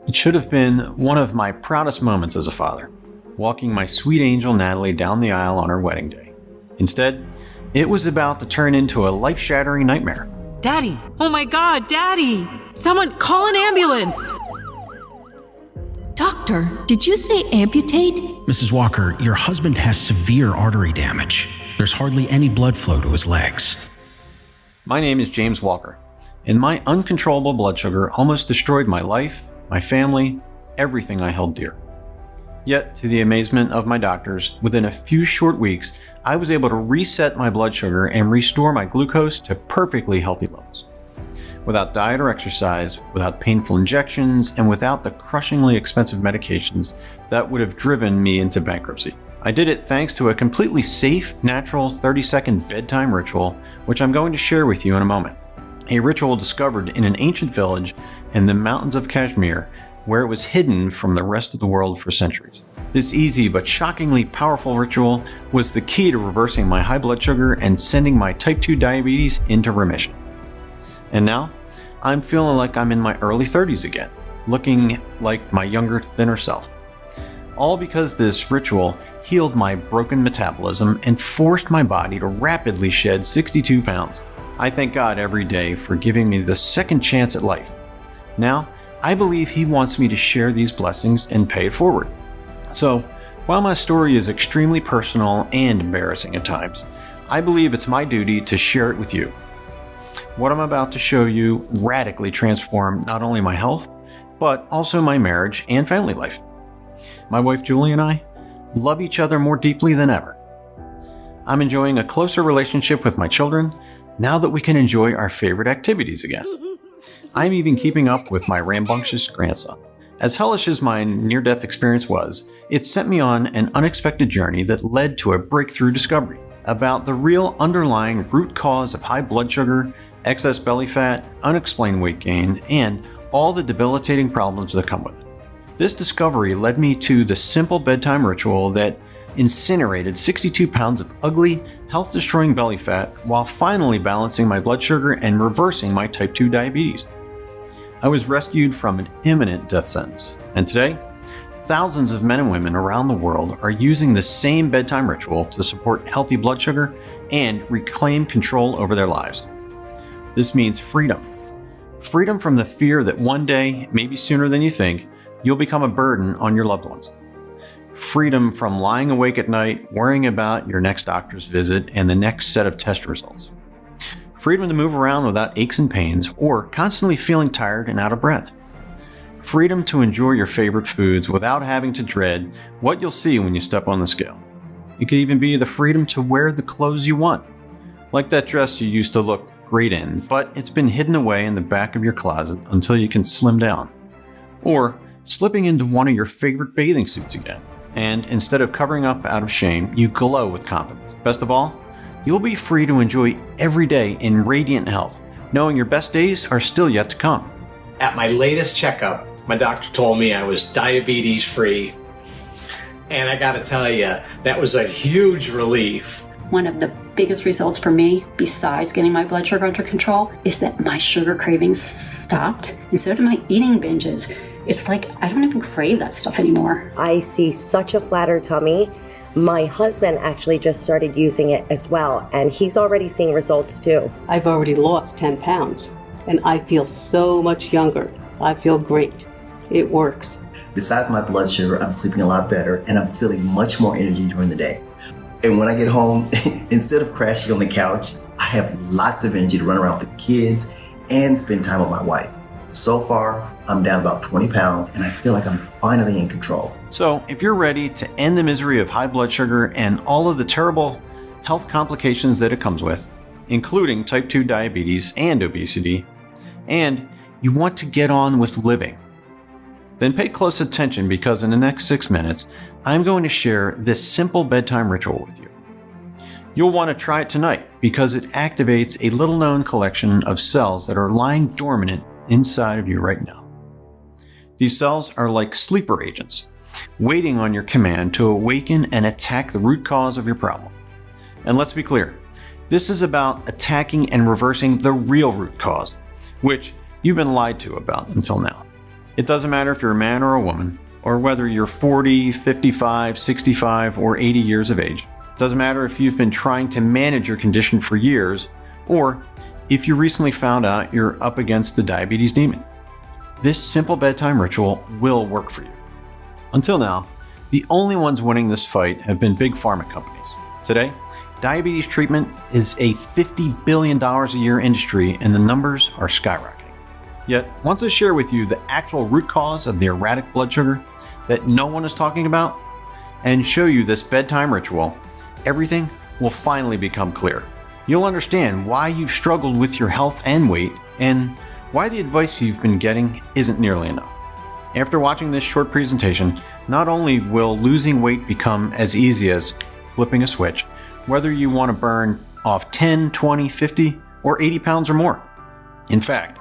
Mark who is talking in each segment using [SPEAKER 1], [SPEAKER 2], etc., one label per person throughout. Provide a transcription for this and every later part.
[SPEAKER 1] It should have been one of my proudest moments as a father, walking my sweet angel Natalie down the aisle on her wedding day. Instead, it was about to turn into a life-shattering nightmare.
[SPEAKER 2] Daddy! Oh my God, Daddy! Someone call an ambulance!
[SPEAKER 3] Doctor, did you say amputate?
[SPEAKER 4] Mrs. Walker, your husband has severe artery damage. There's hardly any blood flow to his legs.
[SPEAKER 1] My name is James Walker, and my uncontrollable blood sugar almost destroyed my life, my family, everything I held dear. Yet, to the amazement of my doctors, within a few short weeks, I was able to reset my blood sugar and restore my glucose to perfectly healthy levels. Without diet or exercise, without painful injections, and without the crushingly expensive medications that would have driven me into bankruptcy. I did it thanks to a completely safe, natural 30-second bedtime ritual, which I'm going to share with you in a moment. A ritual discovered in an ancient village in the mountains of Kashmir, where it was hidden from the rest of the world for centuries. This easy but shockingly powerful ritual was the key to reversing my high blood sugar and sending my type 2 diabetes into remission. And now, I'm feeling like I'm in my early 30s again, looking like my younger, thinner self. All because this ritual healed my broken metabolism and forced my body to rapidly shed 62 pounds. I thank God every day for giving me the second chance at life. Now, I believe He wants me to share these blessings and pay it forward. So, while my story is extremely personal and embarrassing at times, I believe it's my duty to share it with you. What I'm about to show you radically transformed not only my health, but also my marriage and family life. My wife Julie and I love each other more deeply than ever. I'm enjoying a closer relationship with my children now that we can enjoy our favorite activities again. I'm even keeping up with my rambunctious grandson. As hellish as my near-death experience was, it sent me on an unexpected journey that led to a breakthrough discovery about the real underlying root cause of high blood sugar, excess belly fat, unexplained weight gain, and all the debilitating problems that come with it. This discovery led me to the simple bedtime ritual that incinerated 62 pounds of ugly, health-destroying belly fat while finally balancing my blood sugar and reversing my type 2 diabetes. I was rescued from an imminent death sentence, and today, thousands of men and women around the world are using the same bedtime ritual to support healthy blood sugar and reclaim control over their lives. This means freedom. Freedom from the fear that one day, maybe sooner than you think, you'll become a burden on your loved ones. Freedom from lying awake at night, worrying about your next doctor's visit and the next set of test results. Freedom to move around without aches and pains or constantly feeling tired and out of breath. Freedom to enjoy your favorite foods without having to dread what you'll see when you step on the scale. It could even be the freedom to wear the clothes you want, like that dress you used to look great in, but it's been hidden away in the back of your closet until you can slim down. Or slipping into one of your favorite bathing suits again, and instead of covering up out of shame, you glow with confidence. Best of all, you'll be free to enjoy every day in radiant health, knowing your best days are still yet to come.
[SPEAKER 5] At my latest checkup, my doctor told me I was diabetes free. And I gotta tell you, that was a huge relief.
[SPEAKER 6] One of the biggest results for me, besides getting my blood sugar under control, is that my sugar cravings stopped, and so did my eating binges. It's like I don't even crave that stuff anymore.
[SPEAKER 7] I see such a flatter tummy. My husband actually just started using it as well, and he's already seeing results too.
[SPEAKER 8] I've already lost 10 pounds, and I feel so much younger. I feel great. It works.
[SPEAKER 9] Besides my blood sugar, I'm sleeping a lot better, and I'm feeling much more energy during the day. And when I get home, instead of crashing on the couch, I have lots of energy to run around with the kids and spend time with my wife. So far, I'm down about 20 pounds, and I feel like I'm finally in control.
[SPEAKER 1] So, if you're ready to end the misery of high blood sugar and all of the terrible health complications that it comes with, including type 2 diabetes and obesity, and you want to get on with living, then pay close attention because in the next 6 minutes, I'm going to share this simple bedtime ritual with you. You'll want to try it tonight because it activates a little-known collection of cells that are lying dormant inside of you right now. These cells are like sleeper agents, waiting on your command to awaken and attack the root cause of your problem. And let's be clear, this is about attacking and reversing the real root cause, which you've been lied to about until now. It doesn't matter if you're a man or a woman, or whether you're 40, 55, 65, or 80 years of age. It doesn't matter if you've been trying to manage your condition for years, or if you recently found out you're up against the diabetes demon. This simple bedtime ritual will work for you. Until now, the only ones winning this fight have been big pharma companies. Today, diabetes treatment is a $50 billion a year industry, and the numbers are skyrocketing. Yet, once I share with you the actual root cause of the erratic blood sugar that no one is talking about, and show you this bedtime ritual, everything will finally become clear. You'll understand why you've struggled with your health and weight, and why the advice you've been getting isn't nearly enough. After watching this short presentation, not only will losing weight become as easy as flipping a switch, whether you want to burn off 10, 20, 50, or 80 pounds or more. In fact,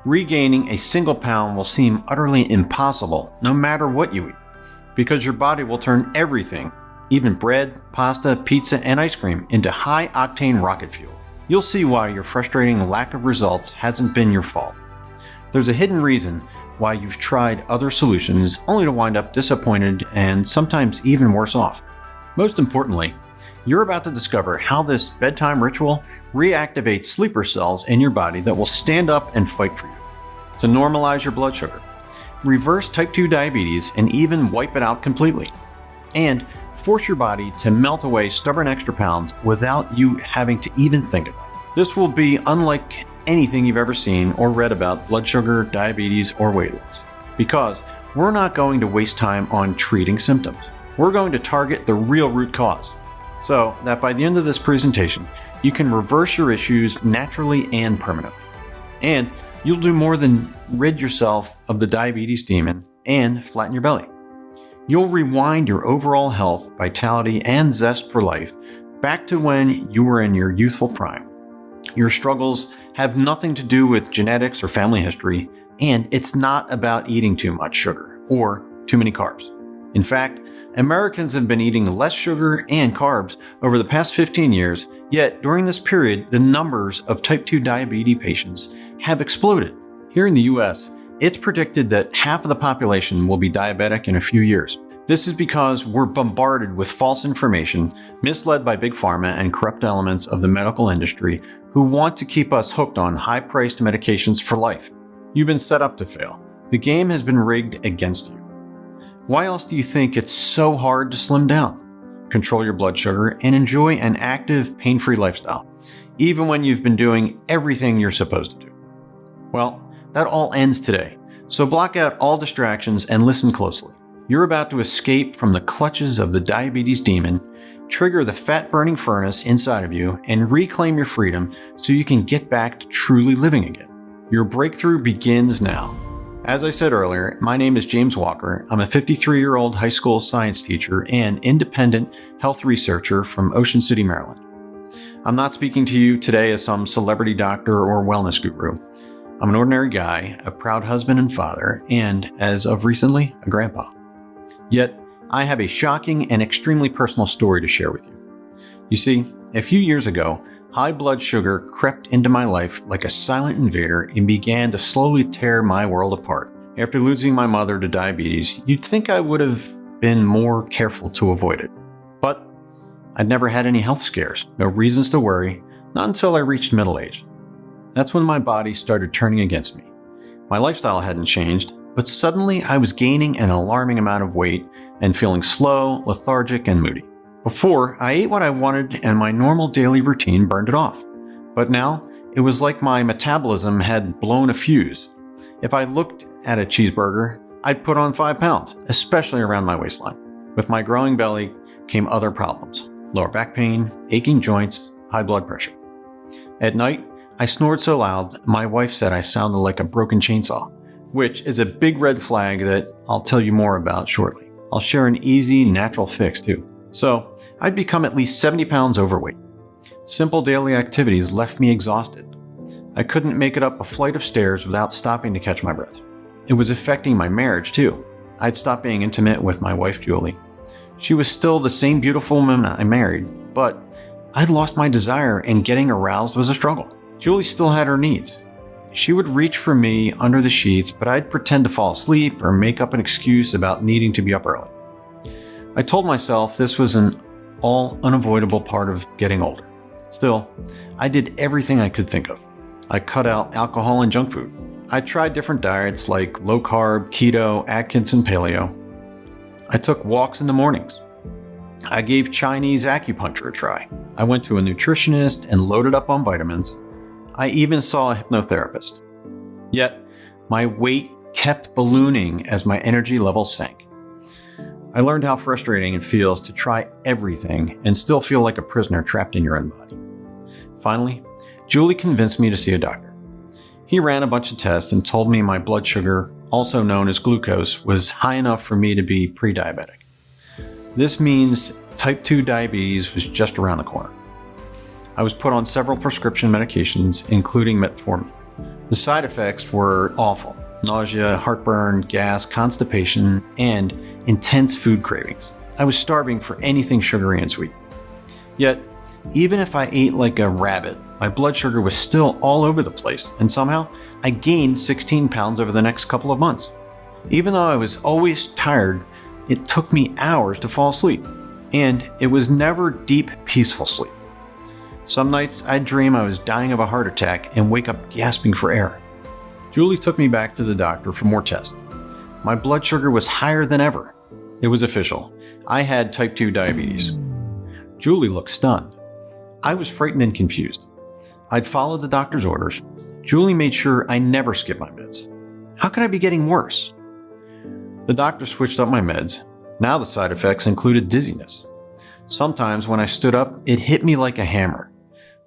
[SPEAKER 1] regaining a single pound will seem utterly impossible no matter what you eat, because your body will turn everything, even bread, pasta, pizza, and ice cream, into high-octane rocket fuel. You'll see why your frustrating lack of results hasn't been your fault. There's a hidden reason why you've tried other solutions only to wind up disappointed and sometimes even worse off. Most importantly, you're about to discover how this bedtime ritual reactivates sleeper cells in your body that will stand up and fight for you. To normalize your blood sugar, reverse type 2 diabetes, and even wipe it out completely. And force your body to melt away stubborn extra pounds without you having to even think about it. This will be unlike anything you've ever seen or read about blood sugar, diabetes, or weight loss. Because we're not going to waste time on treating symptoms. We're going to target the real root cause, so that by the end of this presentation, you can reverse your issues naturally and permanently. And you'll do more than rid yourself of the diabetes demon and flatten your belly. You'll rewind your overall health, vitality, and zest for life back to when you were in your youthful prime. Your struggles have nothing to do with genetics or family history, and it's not about eating too much sugar or too many carbs. In fact, Americans have been eating less sugar and carbs over the past 15 years, yet during this period, the numbers of type 2 diabetes patients have exploded. Here in the US, it's predicted that half of the population will be diabetic in a few years. This is because we're bombarded with false information, misled by big pharma and corrupt elements of the medical industry who want to keep us hooked on high-priced medications for life. You've been set up to fail. The game has been rigged against you. Why else do you think it's so hard to slim down, control your blood sugar, and enjoy an active, pain-free lifestyle, even when you've been doing everything you're supposed to do? Well, that all ends today, so block out all distractions and listen closely. You're about to escape from the clutches of the diabetes demon, trigger the fat-burning furnace inside of you, and reclaim your freedom so you can get back to truly living again. Your breakthrough begins now. As I said earlier, my name is James Walker. I'm a 53-year-old high school science teacher and independent health researcher from Ocean City, Maryland. I'm not speaking to you today as some celebrity doctor or wellness guru. I'm an ordinary guy, a proud husband and father, and, as of recently, a grandpa. Yet, I have a shocking and extremely personal story to share with you. You see, a few years ago, high blood sugar crept into my life like a silent invader and began to slowly tear my world apart. After losing my mother to diabetes, you'd think I would have been more careful to avoid it. But I'd never had any health scares, no reasons to worry, not until I reached middle age. That's when my body started turning against me. My lifestyle hadn't changed, but suddenly I was gaining an alarming amount of weight and feeling slow, lethargic, and moody. Before, I ate what I wanted and my normal daily routine burned it off. But now, it was like my metabolism had blown a fuse. If I looked at a cheeseburger, I'd put on 5 pounds, especially around my waistline. With my growing belly came other problems: lower back pain, aching joints, high blood pressure. At night, I snored so loud, my wife said I sounded like a broken chainsaw, which is a big red flag that I'll tell you more about shortly. I'll share an easy, natural fix too. So, I'd become at least 70 pounds overweight. Simple daily activities left me exhausted. I couldn't make it up a flight of stairs without stopping to catch my breath. It was affecting my marriage too. I'd stopped being intimate with my wife, Julie. She was still the same beautiful woman I married, but I'd lost my desire and getting aroused was a struggle. Julie still had her needs. She would reach for me under the sheets, but I'd pretend to fall asleep or make up an excuse about needing to be up early. I told myself this was an all unavoidable part of getting older. Still, I did everything I could think of. I cut out alcohol and junk food. I tried different diets like low carb, keto, Atkins, and paleo. I took walks in the mornings. I gave Chinese acupuncture a try. I went to a nutritionist and loaded up on vitamins. I even saw a hypnotherapist. Yet, my weight kept ballooning as my energy levels sank. I learned how frustrating it feels to try everything and still feel like a prisoner trapped in your own body. Finally, Julie convinced me to see a doctor. He ran a bunch of tests and told me my blood sugar, also known as glucose, was high enough for me to be pre-diabetic. This means type 2 diabetes was just around the corner. I was put on several prescription medications, including metformin. The side effects were awful: nausea, heartburn, gas, constipation, and intense food cravings. I was starving for anything sugary and sweet. Yet, even if I ate like a rabbit, my blood sugar was still all over the place, and somehow I gained 16 pounds over the next couple of months. Even though I was always tired, it took me hours to fall asleep, and it was never deep, peaceful sleep. Some nights I'd dream I was dying of a heart attack and wake up gasping for air. Julie took me back to the doctor for more tests. My blood sugar was higher than ever. It was official. I had type 2 diabetes. Julie looked stunned. I was frightened and confused. I'd followed the doctor's orders. Julie made sure I never skipped my meds. How could I be getting worse? The doctor switched up my meds. Now the side effects included dizziness. Sometimes when I stood up, it hit me like a hammer.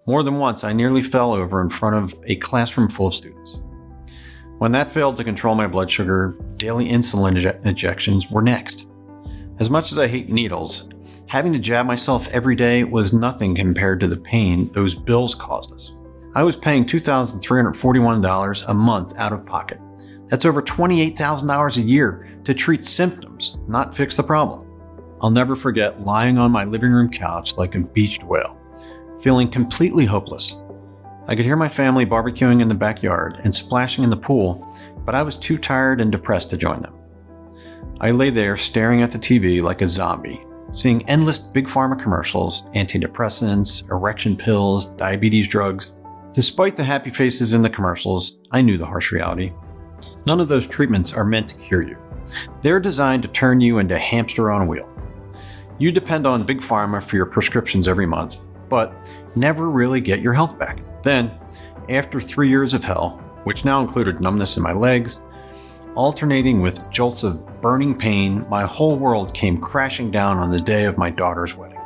[SPEAKER 1] More than once, I nearly fell over in front of a classroom full of students. When that failed to control my blood sugar, daily insulin injections were next. As much as I hate needles, having to jab myself every day was nothing compared to the pain those bills caused us. I was paying $2,341 a month out of pocket. That's over $28,000 a year to treat symptoms, not fix the problem. I'll never forget lying on my living room couch like a beached whale, feeling completely hopeless. I could hear my family barbecuing in the backyard and splashing in the pool, but I was too tired and depressed to join them. I lay there staring at the TV like a zombie, seeing endless big pharma commercials, antidepressants, erection pills, diabetes drugs. Despite the happy faces in the commercials, I knew the harsh reality. None of those treatments are meant to cure you. They're designed to turn you into a hamster on a wheel. You depend on big pharma for your prescriptions every month, but never really get your health back. Then, after 3 years of hell, which now included numbness in my legs, alternating with jolts of burning pain, my whole world came crashing down on the day of my daughter's wedding.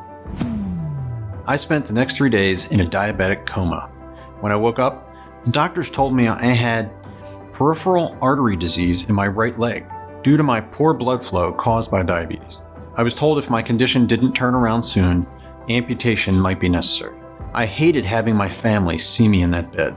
[SPEAKER 1] I spent the next 3 days in a diabetic coma. When I woke up, the doctors told me I had peripheral artery disease in my right leg due to my poor blood flow caused by diabetes. I was told if my condition didn't turn around soon, amputation might be necessary. I hated having my family see me in that bed,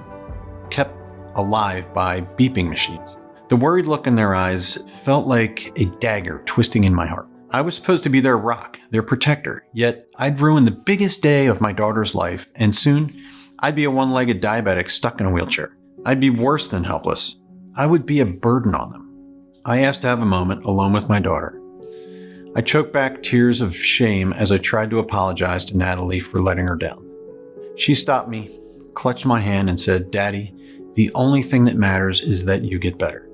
[SPEAKER 1] kept alive by beeping machines. The worried look in their eyes felt like a dagger twisting in my heart. I was supposed to be their rock, their protector, yet I'd ruined the biggest day of my daughter's life, and soon I'd be a one-legged diabetic stuck in a wheelchair. I'd be worse than helpless. I would be a burden on them. I asked to have a moment alone with my daughter. I choked back tears of shame as I tried to apologize to Natalie for letting her down. She stopped me, clutched my hand, and said, "Daddy, the only thing that matters is that you get better.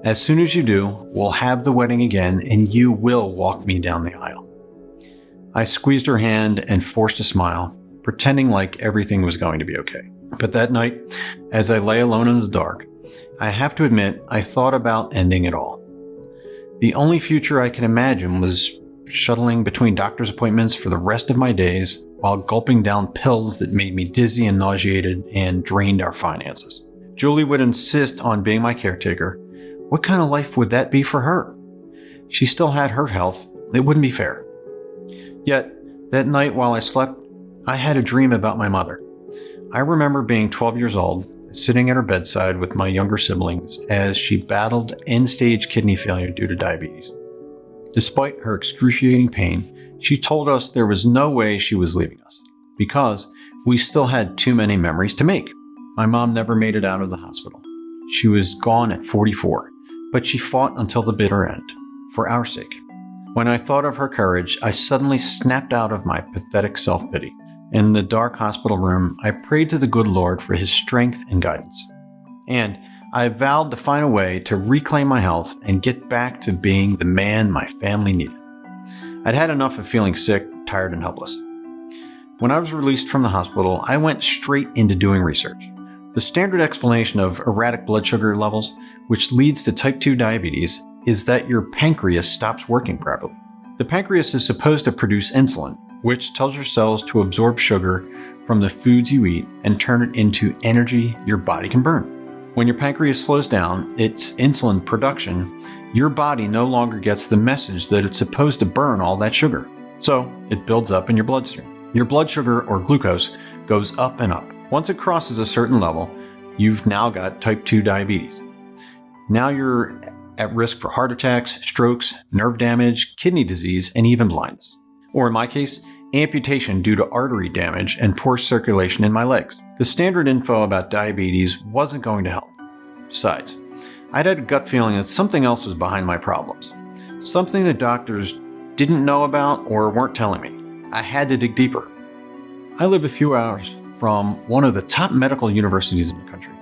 [SPEAKER 1] As soon as you do, we'll have the wedding again and you will walk me down the aisle." I squeezed her hand and forced a smile, pretending like everything was going to be okay. But that night, as I lay alone in the dark, I have to admit I thought about ending it all. The only future I could imagine was shuttling between doctor's appointments for the rest of my days while gulping down pills that made me dizzy and nauseated and drained our finances. Julie would insist on being my caretaker. What kind of life would that be for her? She still had her health. It wouldn't be fair. Yet, that night while I slept, I had a dream about my mother. I remember being 12 years old, sitting at her bedside with my younger siblings as she battled end-stage kidney failure due to diabetes. Despite her excruciating pain, she told us there was no way she was leaving us because we still had too many memories to make. My mom never made it out of the hospital. She was gone at 44, but she fought until the bitter end, for our sake. When I thought of her courage, I suddenly snapped out of my pathetic self-pity. In the dark hospital room, I prayed to the good Lord for his strength and guidance. And I vowed to find a way to reclaim my health and get back to being the man my family needed. I'd had enough of feeling sick, tired, and helpless. When I was released from the hospital, I went straight into doing research. The standard explanation of erratic blood sugar levels, which leads to type 2 diabetes, is that your pancreas stops working properly. The pancreas is supposed to produce insulin, which tells your cells to absorb sugar from the foods you eat and turn it into energy your body can burn. When your pancreas slows down its insulin production, your body no longer gets the message that it's supposed to burn all that sugar. So it builds up in your bloodstream. Your blood sugar, or glucose, goes up and up. Once it crosses a certain level, you've now got type 2 diabetes. Now you're at risk for heart attacks, strokes, nerve damage, kidney disease, and even blindness. Or in my case, amputation due to artery damage and poor circulation in my legs. The standard info about diabetes wasn't going to help. Besides, I'd had a gut feeling that something else was behind my problems. Something the doctors didn't know about or weren't telling me. I had to dig deeper. I live a few hours from one of the top medical universities in the country,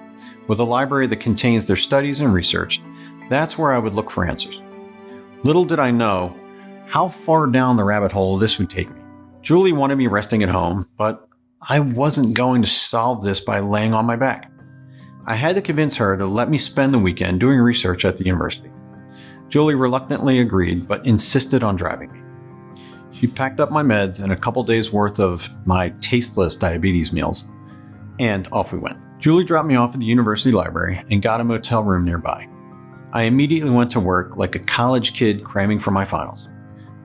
[SPEAKER 1] with a library that contains their studies and research. That's where I would look for answers. Little did I know how far down the rabbit hole this would take me. Julie wanted me resting at home, but I wasn't going to solve this by laying on my back. I had to convince her to let me spend the weekend doing research at the university. Julie reluctantly agreed, but insisted on driving me. She packed up my meds and a couple days worth of my tasteless diabetes meals, and off we went. Julie dropped me off at the university library and got a motel room nearby. I immediately went to work like a college kid cramming for my finals.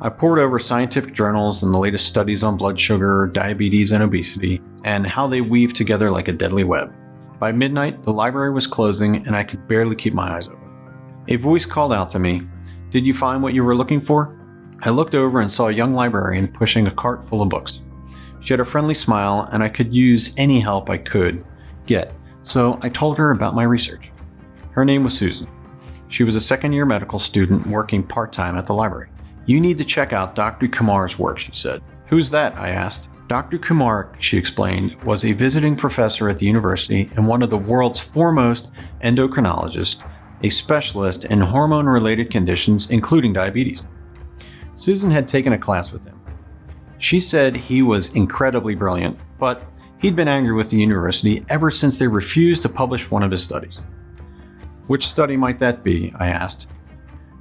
[SPEAKER 1] I pored over scientific journals and the latest studies on blood sugar, diabetes, and obesity, and how they weave together like a deadly web. By midnight, the library was closing and I could barely keep my eyes open. A voice called out to me, "Did you find what you were looking for?" I looked over and saw a young librarian pushing a cart full of books. She had a friendly smile and I could use any help I could get, so I told her about my research. Her name was Susan. She was a second-year medical student working part-time at the library. "You need to check out Dr. Kumar's work," she said. "Who's that?" I asked. Dr. Kumar, she explained, was a visiting professor at the university and one of the world's foremost endocrinologists, a specialist in hormone-related conditions, including diabetes. Susan had taken a class with him. She said he was incredibly brilliant, but he'd been angry with the university ever since they refused to publish one of his studies. "Which study might that be?" I asked.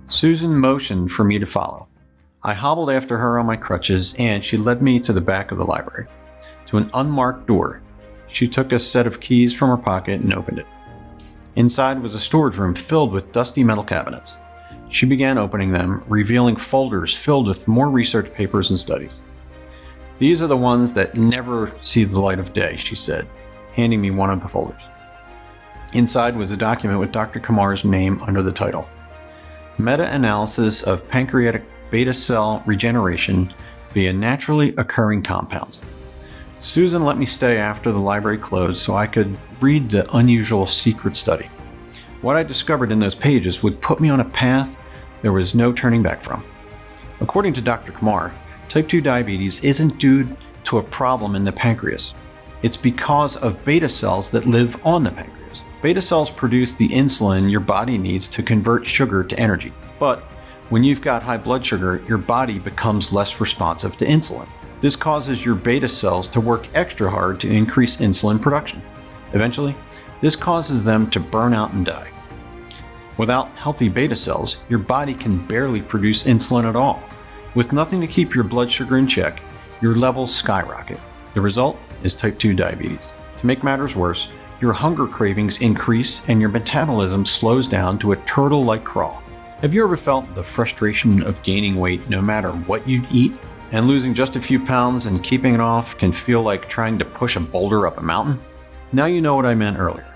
[SPEAKER 1] Susan motioned for me to follow. I hobbled after her on my crutches, and she led me to the back of the library, to an unmarked door. She took a set of keys from her pocket and opened it. Inside was a storage room filled with dusty metal cabinets. She began opening them, revealing folders filled with more research papers and studies. "These are the ones that never see the light of day," she said, handing me one of the folders. Inside was a document with Dr. Kumar's name under the title, "Meta-analysis of pancreatic beta cell regeneration via naturally occurring compounds." Susan let me stay after the library closed so I could read the unusual secret study. What I discovered in those pages would put me on a path there was no turning back from. According to Dr. Kumar, type 2 diabetes isn't due to a problem in the pancreas. It's because of beta cells that live on the pancreas. Beta cells produce the insulin your body needs to convert sugar to energy. But when you've got high blood sugar, your body becomes less responsive to insulin. This causes your beta cells to work extra hard to increase insulin production. Eventually, this causes them to burn out and die. Without healthy beta cells, your body can barely produce insulin at all. With nothing to keep your blood sugar in check, your levels skyrocket. The result is type 2 diabetes. To make matters worse, your hunger cravings increase and your metabolism slows down to a turtle-like crawl. Have you ever felt the frustration of gaining weight no matter what you eat? And losing just a few pounds and keeping it off can feel like trying to push a boulder up a mountain? Now you know what I meant earlier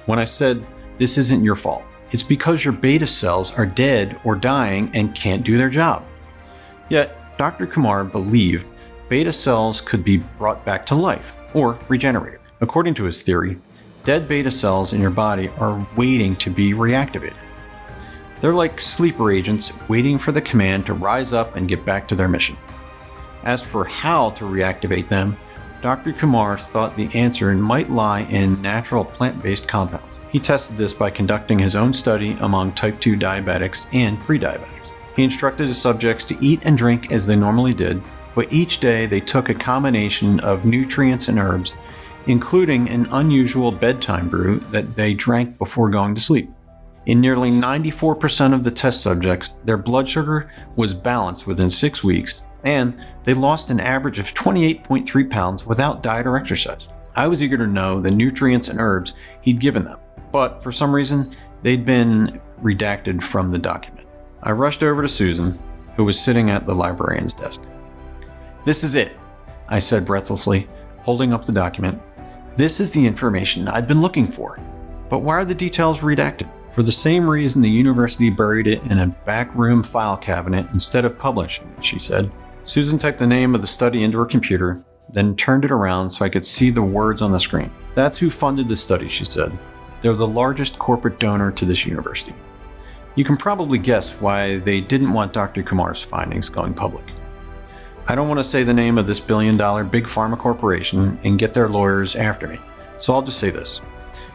[SPEAKER 1] when I said this isn't your fault. It's because your beta cells are dead or dying and can't do their job. Yet, Dr. Kumar believed beta cells could be brought back to life or regenerated. According to his theory, Dead beta cells in your body are waiting to be reactivated. They're like sleeper agents waiting for the command to rise up and get back to their mission. As for how to reactivate them, Dr. Kumar thought the answer might lie in natural plant-based compounds. He tested this by conducting his own study among type 2 diabetics and pre-diabetics. He instructed his subjects to eat and drink as they normally did, but each day they took a combination of nutrients and herbs, including an unusual bedtime brew that they drank before going to sleep. In nearly 94% of the test subjects, their blood sugar was balanced within 6 weeks, and they lost an average of 28.3 pounds without diet or exercise. I was eager to know the nutrients and herbs he'd given them, but for some reason, they'd been redacted from the document. I rushed over to Susan, who was sitting at the librarian's desk. "This is it," I said breathlessly, holding up the document. "This is the information I'd been looking for. But why are the details redacted?" "For the same reason the university buried it in a backroom file cabinet instead of publishing it," she said. Susan typed the name of the study into her computer, then turned it around so I could see the words on the screen. "That's who funded the study," she said. "They're the largest corporate donor to this university. You can probably guess why they didn't want Dr. Kumar's findings going public. I don't want to say the name of this billion-dollar big pharma corporation and get their lawyers after me, so I'll just say this.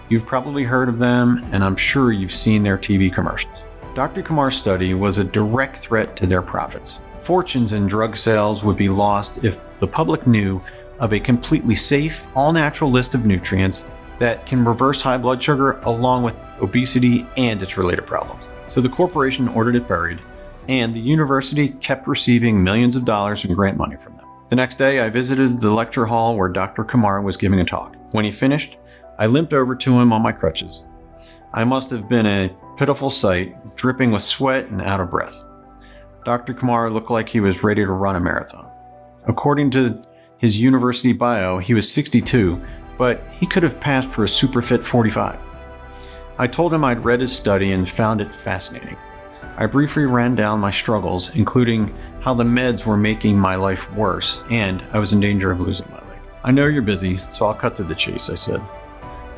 [SPEAKER 1] You've probably heard of them, and I'm sure you've seen their TV commercials. Dr. Kumar's study was a direct threat to their profits. Fortunes in drug sales would be lost if the public knew of a completely safe, all-natural list of nutrients that can reverse high blood sugar along with obesity and its related problems. So the corporation ordered it buried, and the university kept receiving millions of dollars in grant money from them. The next day, I visited the lecture hall where Dr. Kumar was giving a talk. When he finished, I limped over to him on my crutches. I must have been a pitiful sight, dripping with sweat and out of breath. Dr. Kumar looked like he was ready to run a marathon. According to his university bio, he was 62, but he could have passed for a super fit 45. I told him I'd read his study and found it fascinating. I briefly ran down my struggles, including how the meds were making my life worse, and I was in danger of losing my leg. "I know you're busy, so I'll cut to the chase," I said.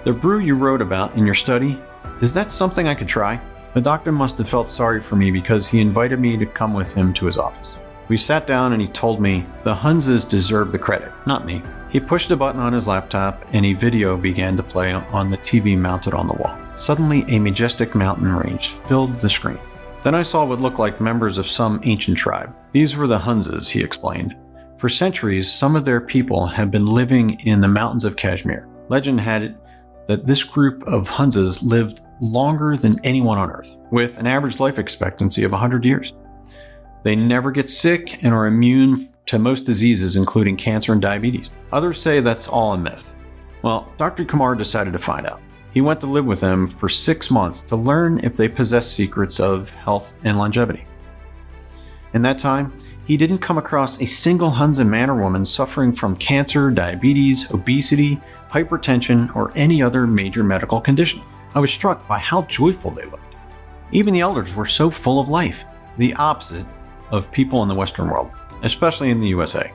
[SPEAKER 1] "The brew you wrote about in your study, is that something I could try?" The doctor must have felt sorry for me because he invited me to come with him to his office. We sat down and he told me the Hunzes deserve the credit, not me. He pushed a button on his laptop and a video began to play on the TV mounted on the wall. Suddenly, a majestic mountain range filled the screen. Then I saw what looked like members of some ancient tribe. These were the Hunzes, he explained. For centuries, some of their people have been living in the mountains of Kashmir. Legend had it that this group of Hunzes lived longer than anyone on Earth, with an average life expectancy of 100 years. They never get sick and are immune to most diseases, including cancer and diabetes. Others say that's all a myth. Well, Dr. Kumar decided to find out. He went to live with them for 6 months to learn if they possess secrets of health and longevity. In that time, he didn't come across a single Hunza man or woman suffering from cancer, diabetes, obesity, hypertension, or any other major medical condition. I was struck by how joyful they looked. Even the elders were so full of life, the opposite of people in the Western world, especially in the USA,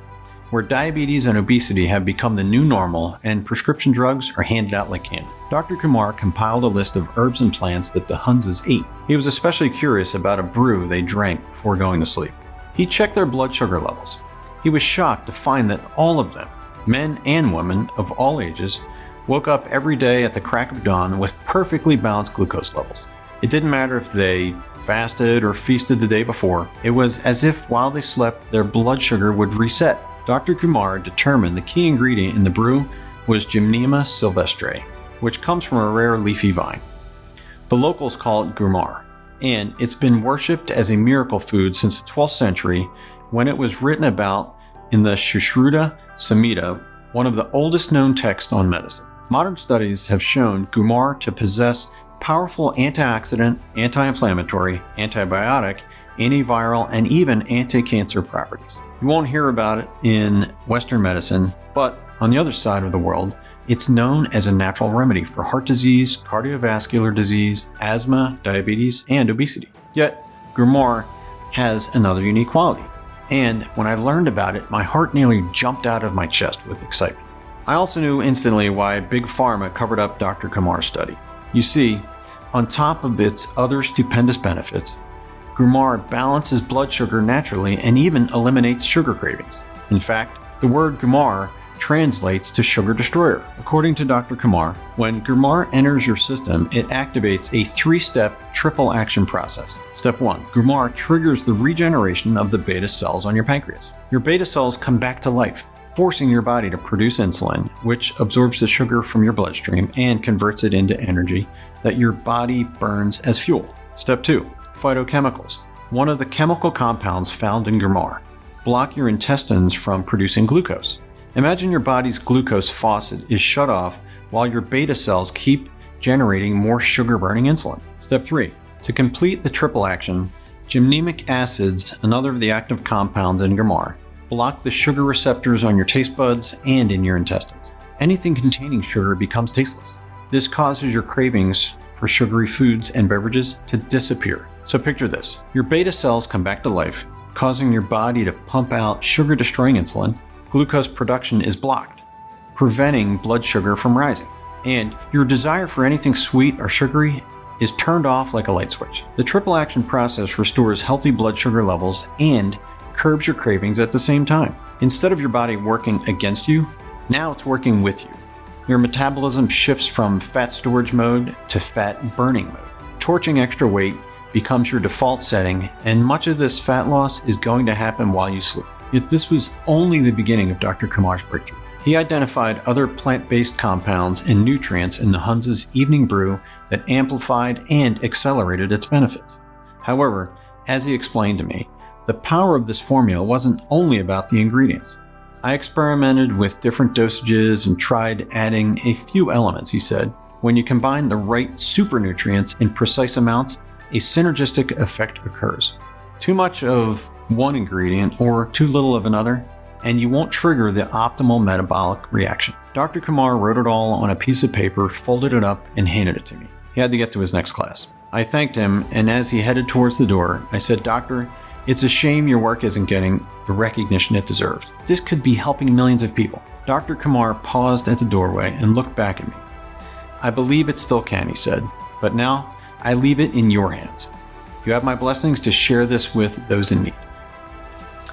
[SPEAKER 1] where diabetes and obesity have become the new normal and prescription drugs are handed out like candy. Dr. Kumar compiled a list of herbs and plants that the Hunzes ate. He was especially curious about a brew they drank before going to sleep. He checked their blood sugar levels. He was shocked to find that all of them, men and women of all ages, woke up every day at the crack of dawn with perfectly balanced glucose levels. It didn't matter if they fasted or feasted the day before. It was as if while they slept, their blood sugar would reset. Dr. Kumar determined the key ingredient in the brew was Gymnema sylvestre, which comes from a rare leafy vine. The locals call it gurmar, and it's been worshipped as a miracle food since the 12th century when it was written about in the Sushruta Samhita, one of the oldest known texts on medicine. Modern studies have shown gurmar to possess powerful antioxidant, anti-inflammatory, antibiotic, antiviral, and even anti-cancer properties. You won't hear about it in Western medicine, but on the other side of the world, it's known as a natural remedy for heart disease, cardiovascular disease, asthma, diabetes, and obesity. Yet, gurmar has another unique quality. And when I learned about it, my heart nearly jumped out of my chest with excitement. I also knew instantly why Big Pharma covered up Dr. Kumar's study. You see, on top of its other stupendous benefits, Grumar balances blood sugar naturally and even eliminates sugar cravings. In fact, the word Grumar translates to sugar destroyer. According to Dr. Kumar, when Grumar enters your system, it activates a 3-step triple action process. Step 1. Grumar triggers the regeneration of the beta cells on your pancreas. Your beta cells come back to life, forcing your body to produce insulin, which absorbs the sugar from your bloodstream and converts it into energy that your body burns as fuel. Step 2. Phytochemicals. One of the chemical compounds found in Grumar block your intestines from producing glucose. Imagine your body's glucose faucet is shut off while your beta cells keep generating more sugar-burning insulin. Step 3. To complete the triple action, gymnemic acids, another of the active compounds in Grumar, block the sugar receptors on your taste buds and in your intestines. Anything containing sugar becomes tasteless. This causes your cravings for sugary foods and beverages to disappear. So picture this. Your beta cells come back to life, causing your body to pump out sugar-destroying insulin. Glucose production is blocked, preventing blood sugar from rising. And your desire for anything sweet or sugary is turned off like a light switch. The triple action process restores healthy blood sugar levels and curbs your cravings at the same time. Instead of your body working against you, now it's working with you. Your metabolism shifts from fat storage mode to fat burning mode. Torching extra weight becomes your default setting, and much of this fat loss is going to happen while you sleep. Yet this was only the beginning of Dr. Kumar's breakthrough. He identified other plant-based compounds and nutrients in the Hunza's evening brew that amplified and accelerated its benefits. However, as he explained to me, the power of this formula wasn't only about the ingredients. I experimented with different dosages and tried adding a few elements, he said. When you combine the right supernutrients in precise amounts, a synergistic effect occurs. Too much of one ingredient or too little of another, and you won't trigger the optimal metabolic reaction. Dr. Kumar wrote it all on a piece of paper, folded it up, and handed it to me. He had to get to his next class. I thanked him, and as he headed towards the door, I said, "Doctor, it's a shame your work isn't getting the recognition it deserves. This could be helping millions of people." Dr. Kumar paused at the doorway and looked back at me. "I believe it still can," he said, "but now I leave it in your hands. You have my blessings to share this with those in need."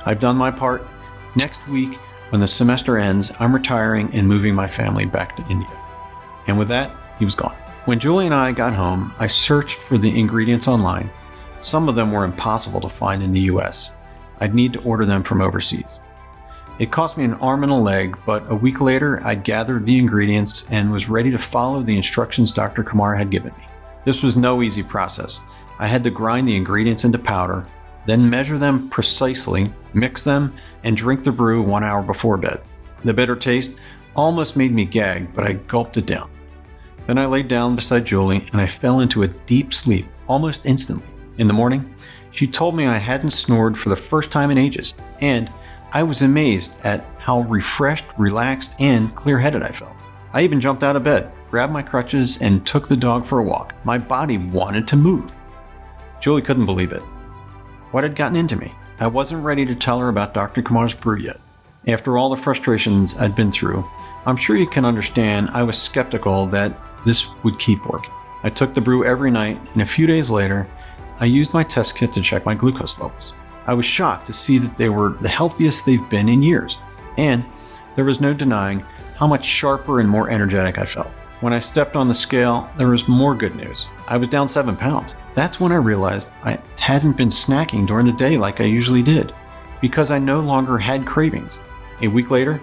[SPEAKER 1] I've done my part. Next week, when the semester ends, I'm retiring and moving my family back to India. And with that, he was gone. When Julie and I got home, I searched for the ingredients online. Some of them were impossible to find in the US. I'd need to order them from overseas. It cost me an arm and a leg, but a week later, I'd gathered the ingredients and was ready to follow the instructions Dr. Kumar had given me. This was no easy process. I had to grind the ingredients into powder, then measure them precisely, mix them, and drink the brew 1 hour before bed. The bitter taste almost made me gag, but I gulped it down. Then I laid down beside Julie and I fell into a deep sleep almost instantly. In the morning, she told me I hadn't snored for the first time in ages, and I was amazed at how refreshed, relaxed, and clear-headed I felt. I even jumped out of bed, grabbed my crutches, and took the dog for a walk. My body wanted to move. Julie couldn't believe it. What had gotten into me? I wasn't ready to tell her about Dr. Kumar's brew yet. After all the frustrations I'd been through, I'm sure you can understand I was skeptical that this would keep working. I took the brew every night, and a few days later, I used my test kit to check my glucose levels. I was shocked to see that they were the healthiest they've been in years, and there was no denying how much sharper and more energetic I felt. When I stepped on the scale, there was more good news. I was down 7 pounds. That's when I realized I hadn't been snacking during the day like I usually did, because I no longer had cravings. A week later,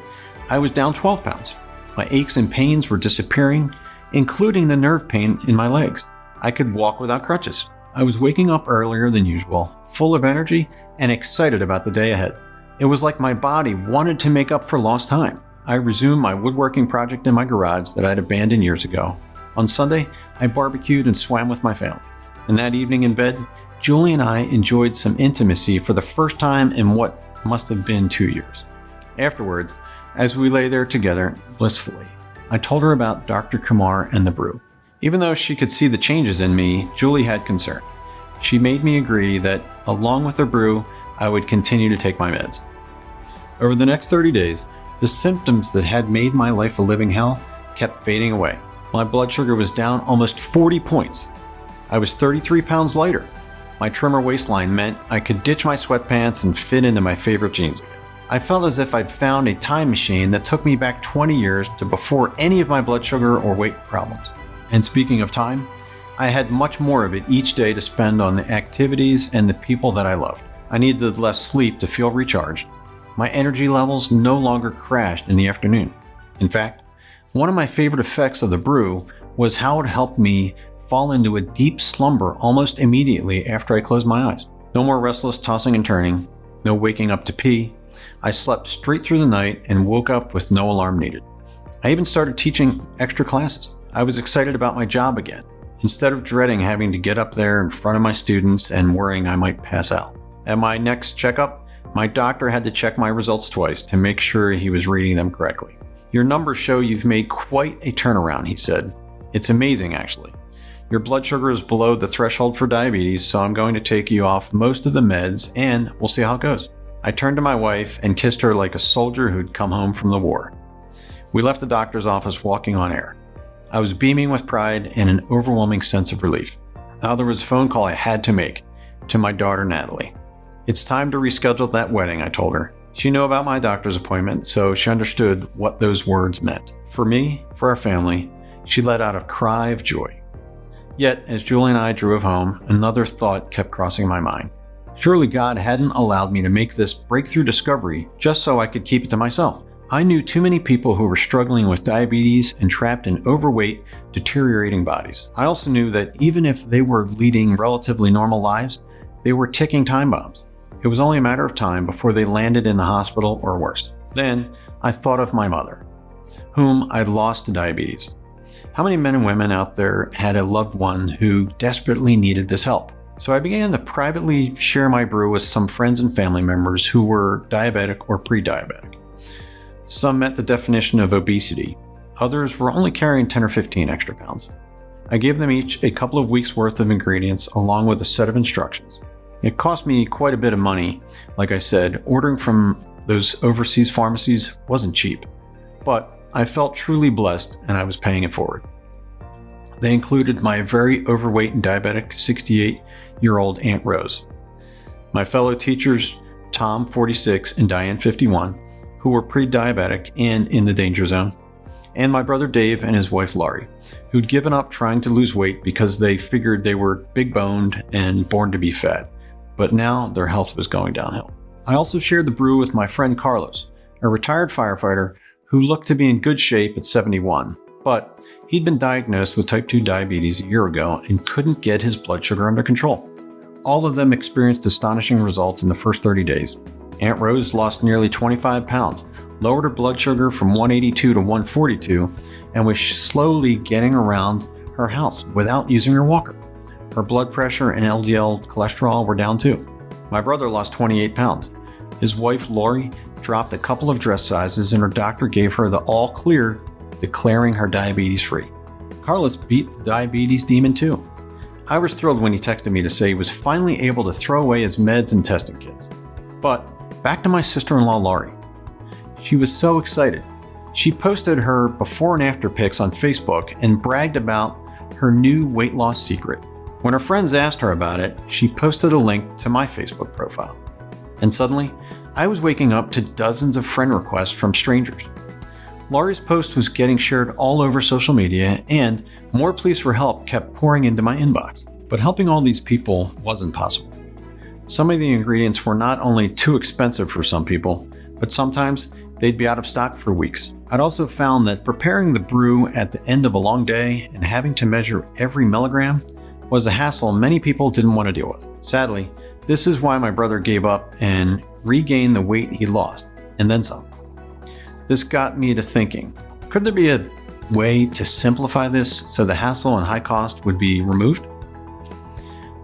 [SPEAKER 1] I was down 12 pounds. My aches and pains were disappearing, including the nerve pain in my legs. I could walk without crutches. I was waking up earlier than usual, full of energy and excited about the day ahead. It was like my body wanted to make up for lost time. I resumed my woodworking project in my garage that I'd abandoned years ago. On Sunday, I barbecued and swam with my family. And that evening in bed, Julie and I enjoyed some intimacy for the first time in what must have been 2 years. Afterwards, as we lay there together blissfully, I told her about Dr. Kumar and the brew. Even though she could see the changes in me, Julie had concern. She made me agree that, along with the brew, I would continue to take my meds. Over the next 30 days, The symptoms that had made my life a living hell kept fading away. My blood sugar was down almost 40 points. I was 33 pounds lighter. My trimmer waistline meant I could ditch my sweatpants and fit into my favorite jeans. I felt as if I'd found a time machine that took me back 20 years to before any of my blood sugar or weight problems. And speaking of time, I had much more of it each day to spend on the activities and the people that I loved. I needed less sleep to feel recharged. My energy levels no longer crashed in the afternoon. In fact, one of my favorite effects of the brew was how it helped me fall into a deep slumber almost immediately after I closed my eyes. No more restless tossing and turning, no waking up to pee. I slept straight through the night and woke up with no alarm needed. I even started teaching extra classes. I was excited about my job again, instead of dreading having to get up there in front of my students and worrying I might pass out. At my next checkup, my doctor had to check my results twice to make sure he was reading them correctly. "Your numbers show you've made quite a turnaround," he said. "It's amazing, actually. Your blood sugar is below the threshold for diabetes, so I'm going to take you off most of the meds and we'll see how it goes." I turned to my wife and kissed her like a soldier who'd come home from the war. We left the doctor's office walking on air. I was beaming with pride and an overwhelming sense of relief. Now there was a phone call I had to make to my daughter, Natalie. "It's time to reschedule that wedding," I told her. She knew about my doctor's appointment, so she understood what those words meant. For me, for our family, she let out a cry of joy. Yet, as Julie and I drove home, another thought kept crossing my mind. Surely God hadn't allowed me to make this breakthrough discovery just so I could keep it to myself. I knew too many people who were struggling with diabetes and trapped in overweight, deteriorating bodies. I also knew that even if they were leading relatively normal lives, they were ticking time bombs. It was only a matter of time before they landed in the hospital or worse. Then I thought of my mother, whom I'd lost to diabetes. How many men and women out there had a loved one who desperately needed this help? So I began to privately share my brew with some friends and family members who were diabetic or pre-diabetic. Some met the definition of obesity. Others were only carrying 10 or 15 extra pounds. I gave them each a couple of weeks' worth of ingredients along with a set of instructions. It cost me quite a bit of money. Like I said, ordering from those overseas pharmacies wasn't cheap, but I felt truly blessed and I was paying it forward. They included my very overweight and diabetic 68-year-old Aunt Rose, my fellow teachers Tom, 46, and Diane, 51, who were pre-diabetic and in the danger zone, and my brother Dave and his wife Laurie, who'd given up trying to lose weight because they figured they were big-boned and born to be fat, but now their health was going downhill. I also shared the brew with my friend Carlos, a retired firefighter who looked to be in good shape at 71, but he'd been diagnosed with type 2 diabetes a year ago and couldn't get his blood sugar under control. All of them experienced astonishing results in the first 30 days. Aunt Rose lost nearly 25 pounds, lowered her blood sugar from 182 to 142, and was slowly getting around her house without using her walker. Her blood pressure and LDL cholesterol were down too. My brother lost 28 pounds. His wife Laurie dropped a couple of dress sizes and her doctor gave her the all clear, declaring her diabetes free. Carlos beat the diabetes demon too. I was thrilled when he texted me to say he was finally able to throw away his meds and testing kits. But back to my sister-in-law Laurie. She was so excited. She posted her before and after pics on Facebook and bragged about her new weight loss secret. When her friends asked her about it, she posted a link to my Facebook profile. And suddenly, I was waking up to dozens of friend requests from strangers. Laurie's post was getting shared all over social media, and more pleas for help kept pouring into my inbox. But helping all these people wasn't possible. Some of the ingredients were not only too expensive for some people, but sometimes they'd be out of stock for weeks. I'd also found that preparing the brew at the end of a long day and having to measure every milligram was a hassle many people didn't want to deal with. Sadly, this is why my brother gave up and regained the weight he lost, and then some. This got me to thinking, could there be a way to simplify this so the hassle and high cost would be removed?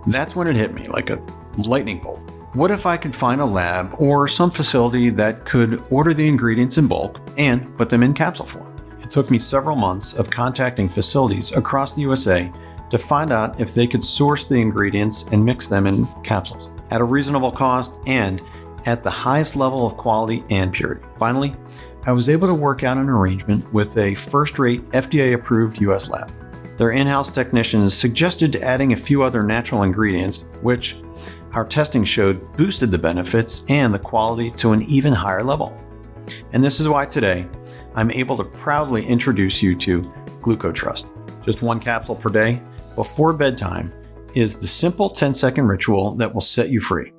[SPEAKER 1] That's when it hit me like a lightning bolt. What if I could find a lab or some facility that could order the ingredients in bulk and put them in capsule form? It took me several months of contacting facilities across the USA to find out if they could source the ingredients and mix them in capsules at a reasonable cost and at the highest level of quality and purity. Finally, I was able to work out an arrangement with a first-rate FDA-approved US lab. Their in-house technicians suggested adding a few other natural ingredients, which our testing showed boosted the benefits and the quality to an even higher level. And this is why today, I'm able to proudly introduce you to GlucoTrust. Just one capsule per day before bedtime is the simple 10-second ritual that will set you free.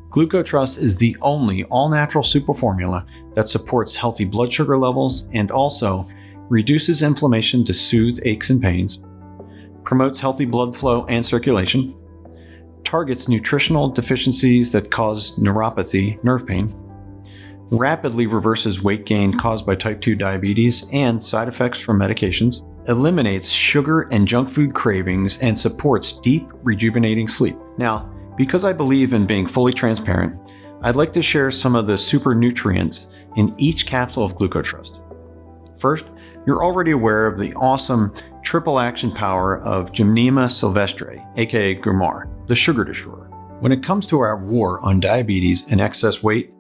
[SPEAKER 1] GlucoTrust is the only all-natural super formula that supports healthy blood sugar levels and also reduces inflammation to soothe aches and pains, promotes healthy blood flow and circulation, targets nutritional deficiencies that cause neuropathy, nerve pain, rapidly reverses weight gain caused by type 2 diabetes and side effects from medications, eliminates sugar and junk food cravings, and supports deep, rejuvenating sleep. Now, because I believe in being fully transparent, I'd like to share some of the super nutrients in each capsule of GlucoTrust. First, you're already aware of the awesome triple action power of Gymnema sylvestre, aka Grimoire, the sugar destroyer. When it comes to our war on diabetes and excess weight,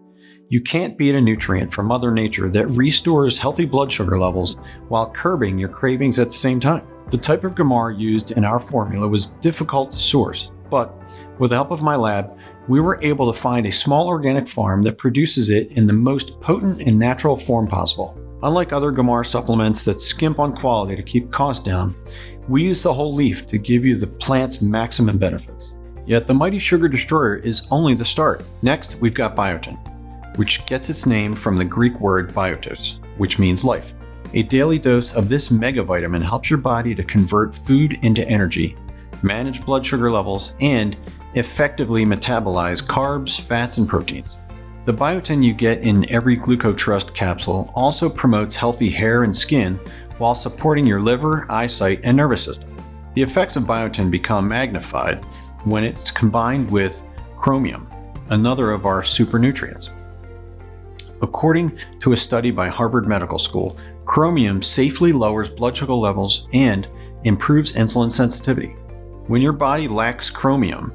[SPEAKER 1] you can't beat a nutrient from Mother Nature that restores healthy blood sugar levels while curbing your cravings at the same time. The type of Grimoire used in our formula was difficult to source, but with the help of my lab, we were able to find a small organic farm that produces it in the most potent and natural form possible. Unlike other Grimoire supplements that skimp on quality to keep costs down, we use the whole leaf to give you the plant's maximum benefits. Yet the mighty sugar destroyer is only the start. Next, we've got biotin, which gets its name from the Greek word biotos, which means life. A daily dose of this mega vitamin helps your body to convert food into energy, manage blood sugar levels, and effectively metabolize carbs, fats, and proteins. The biotin you get in every GlucoTrust capsule also promotes healthy hair and skin while supporting your liver, eyesight, and nervous system. The effects of biotin become magnified when it's combined with chromium, another of our super nutrients. According to a study by Harvard Medical School, chromium safely lowers blood sugar levels and improves insulin sensitivity. When your body lacks chromium,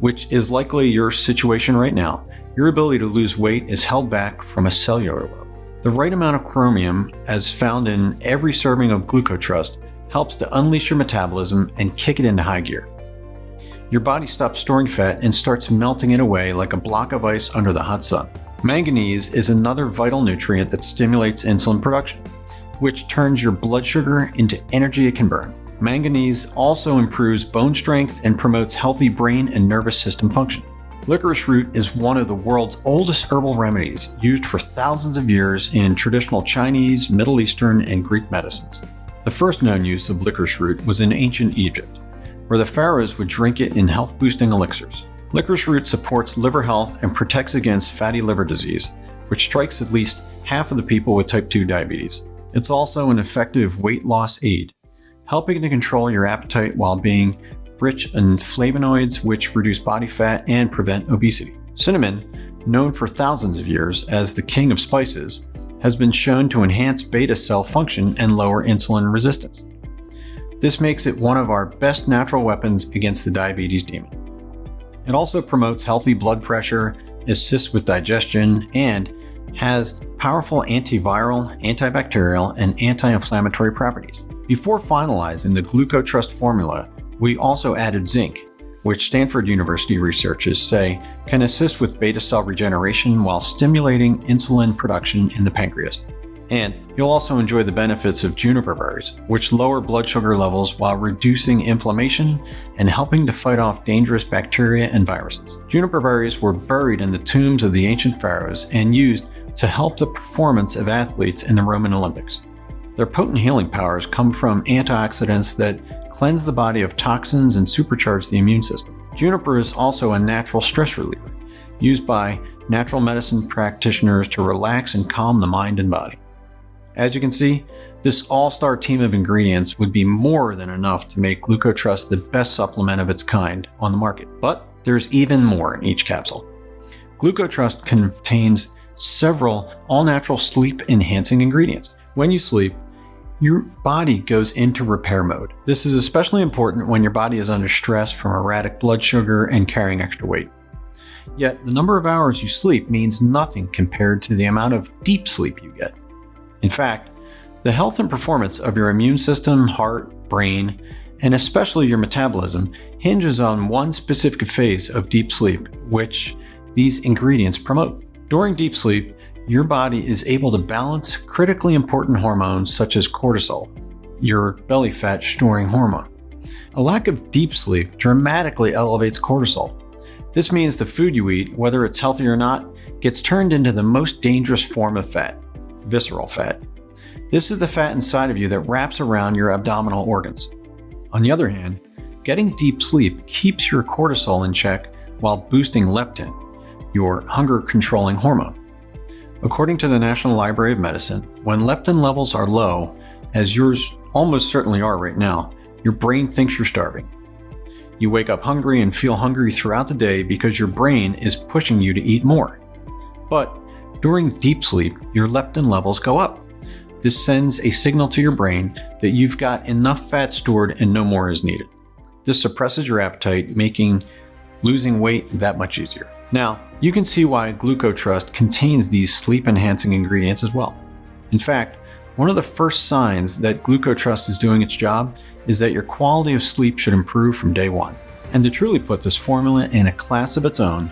[SPEAKER 1] which is likely your situation right now, your ability to lose weight is held back from a cellular level. The right amount of chromium, as found in every serving of GlucoTrust, helps to unleash your metabolism and kick it into high gear. Your body stops storing fat and starts melting it away like a block of ice under the hot sun. Manganese is another vital nutrient that stimulates insulin production, which turns your blood sugar into energy it can burn. Manganese also improves bone strength and promotes healthy brain and nervous system function. Licorice root is one of the world's oldest herbal remedies, used for thousands of years in traditional Chinese, Middle Eastern, and Greek medicines. The first known use of licorice root was in ancient Egypt, where the pharaohs would drink it in health-boosting elixirs. Licorice root supports liver health and protects against fatty liver disease, which strikes at least half of the people with type 2 diabetes. It's also an effective weight loss aid, helping to control your appetite while being rich in flavonoids, which reduce body fat and prevent obesity. Cinnamon, known for thousands of years as the king of spices, has been shown to enhance beta cell function and lower insulin resistance. This makes it one of our best natural weapons against the diabetes demon. It also promotes healthy blood pressure, assists with digestion, and has powerful antiviral, antibacterial, and anti-inflammatory properties. Before finalizing the GlucoTrust formula, we also added zinc, which Stanford University researchers say can assist with beta cell regeneration while stimulating insulin production in the pancreas. And you'll also enjoy the benefits of juniper berries, which lower blood sugar levels while reducing inflammation and helping to fight off dangerous bacteria and viruses. Juniper berries were buried in the tombs of the ancient pharaohs and used to help the performance of athletes in the Roman Olympics. Their potent healing powers come from antioxidants that cleanse the body of toxins and supercharge the immune system. Juniper is also a natural stress reliever, used by natural medicine practitioners to relax and calm the mind and body. As you can see, this all-star team of ingredients would be more than enough to make GlucoTrust the best supplement of its kind on the market. But there's even more in each capsule. GlucoTrust contains several all-natural sleep-enhancing ingredients. When you sleep, your body goes into repair mode. This is especially important when your body is under stress from erratic blood sugar and carrying extra weight. Yet, the number of hours you sleep means nothing compared to the amount of deep sleep you get. In fact, the health and performance of your immune system, heart, brain, and especially your metabolism hinges on one specific phase of deep sleep, which these ingredients promote. During deep sleep, your body is able to balance critically important hormones such as cortisol, your belly fat storing hormone. A lack of deep sleep dramatically elevates cortisol. This means the food you eat, whether it's healthy or not, gets turned into the most dangerous form of fat, visceral fat. This is the fat inside of you that wraps around your abdominal organs. On the other hand, getting deep sleep keeps your cortisol in check while boosting leptin, your hunger-controlling hormone. According to the National Library of Medicine, when leptin levels are low, as yours almost certainly are right now, your brain thinks you're starving. You wake up hungry and feel hungry throughout the day because your brain is pushing you to eat more. But during deep sleep, your leptin levels go up. This sends a signal to your brain that you've got enough fat stored and no more is needed. This suppresses your appetite, making losing weight that much easier. Now, you can see why GlucoTrust contains these sleep-enhancing ingredients as well. In fact, one of the first signs that GlucoTrust is doing its job is that your quality of sleep should improve from day one. And to truly put this formula in a class of its own,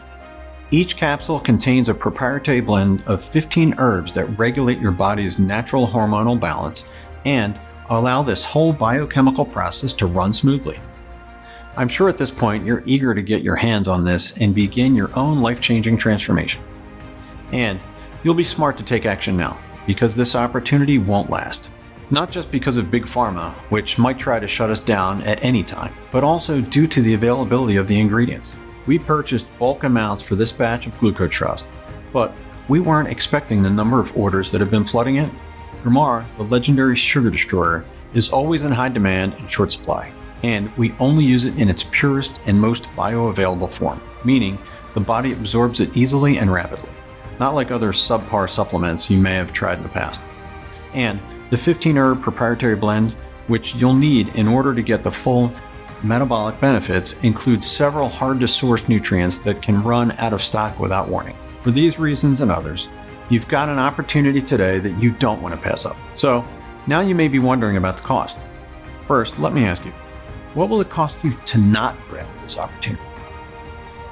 [SPEAKER 1] each capsule contains a proprietary blend of 15 herbs that regulate your body's natural hormonal balance and allow this whole biochemical process to run smoothly. I'm sure at this point you're eager to get your hands on this and begin your own life-changing transformation. And you'll be smart to take action now, because this opportunity won't last. Not just because of Big Pharma, which might try to shut us down at any time, but also due to the availability of the ingredients. We purchased bulk amounts for this batch of GlucoTrust, but we weren't expecting the number of orders that have been flooding in. Gramar, the legendary sugar destroyer, is always in high demand and short supply, and we only use it in its purest and most bioavailable form, meaning the body absorbs it easily and rapidly, not like other subpar supplements you may have tried in the past. And the 15 herb proprietary blend, which you'll need in order to get the full metabolic benefits, includes several hard-to-source nutrients that can run out of stock without warning. For these reasons and others, you've got an opportunity today that you don't want to pass up. So, now you may be wondering about the cost. First, let me ask you, what will it cost you to not grab this opportunity?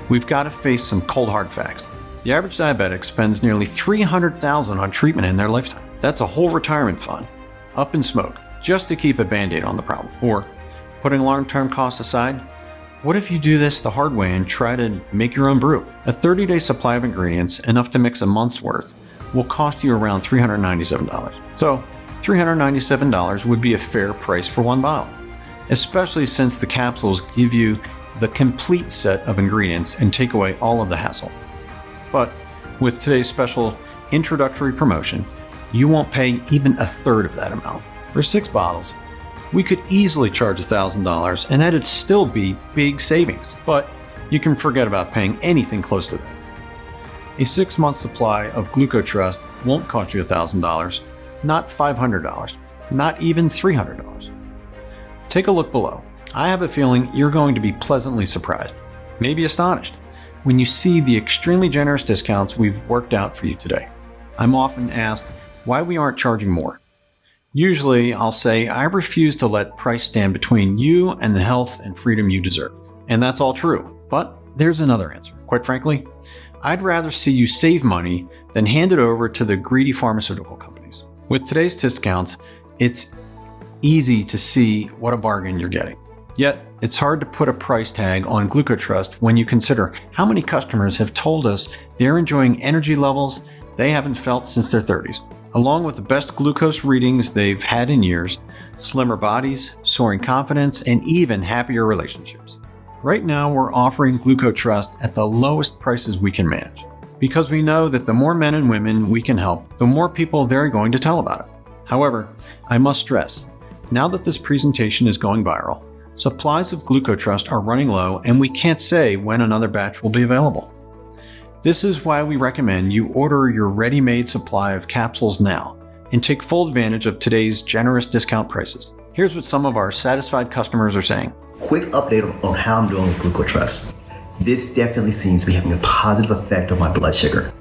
[SPEAKER 1] We've got to face some cold hard facts. The average diabetic spends nearly $300,000 on treatment in their lifetime. That's a whole retirement fund, up in smoke, just to keep a Band-Aid on the problem. Or, putting long-term costs aside, what if you do this the hard way and try to make your own brew? A 30-day supply of ingredients, enough to mix a month's worth, will cost you around $397. So, $397 would be a fair price for one bottle, especially since the capsules give you the complete set of ingredients and take away all of the hassle. But with today's special introductory promotion, you won't pay even a third of that amount. For 6 bottles, we could easily charge $1,000 and that'd still be big savings. But you can forget about paying anything close to that. A 6-month supply of GlucoTrust won't cost you $1,000, not $500, not even $300. Take a look below. I have a feeling you're going to be pleasantly surprised, maybe astonished, when you see the extremely generous discounts we've worked out for you today. I'm often asked why we aren't charging more. Usually, I'll say I refuse to let price stand between you and the health and freedom you deserve. And that's all true. But there's another answer. Quite frankly, I'd rather see you save money than hand it over to the greedy pharmaceutical companies. With today's discounts, it's easy to see what a bargain you're getting. Yet, it's hard to put a price tag on GlucoTrust when you consider how many customers have told us they're enjoying energy levels they haven't felt since their 30s, along with the best glucose readings they've had in years, slimmer bodies, soaring confidence, and even happier relationships. Right now, we're offering GlucoTrust at the lowest prices we can manage, because we know that the more men and women we can help, the more people they're going to tell about it. However, I must stress, now that this presentation is going viral, supplies of GlucoTrust are running low and we can't say when another batch will be available. This is why we recommend you order your ready-made supply of capsules now and take full advantage of today's generous discount prices. Here's what some of our satisfied customers are saying.
[SPEAKER 9] Quick update on how I'm doing with GlucoTrust. This definitely seems to be having a positive effect on my blood sugar.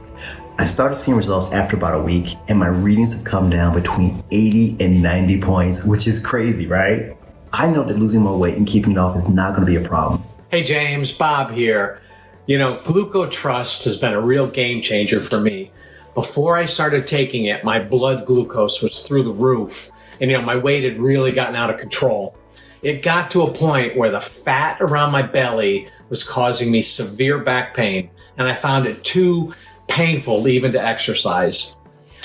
[SPEAKER 9] I started seeing results after about a week, and my readings have come down between 80 and 90 points, which is crazy, right? I know that losing more weight and keeping it off is not going to be a problem.
[SPEAKER 5] Hey James, Bob here. You know, GlucoTrust has been a real game changer for me. Before I started taking it, my blood glucose was through the roof, and my weight had really gotten out of control. It got to a point where the fat around my belly was causing me severe back pain, and I found it too painful even to exercise.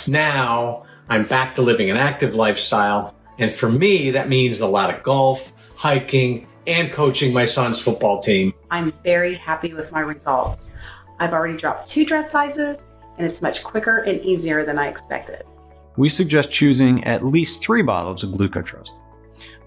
[SPEAKER 5] Now I'm back to living an active lifestyle, and for me that means a lot of golf, hiking, and coaching my son's football team.
[SPEAKER 10] I'm very happy with my results. I've already dropped 2 dress sizes, and it's much quicker and easier than I expected.
[SPEAKER 1] We suggest choosing at least 3 bottles of GlucoTrust.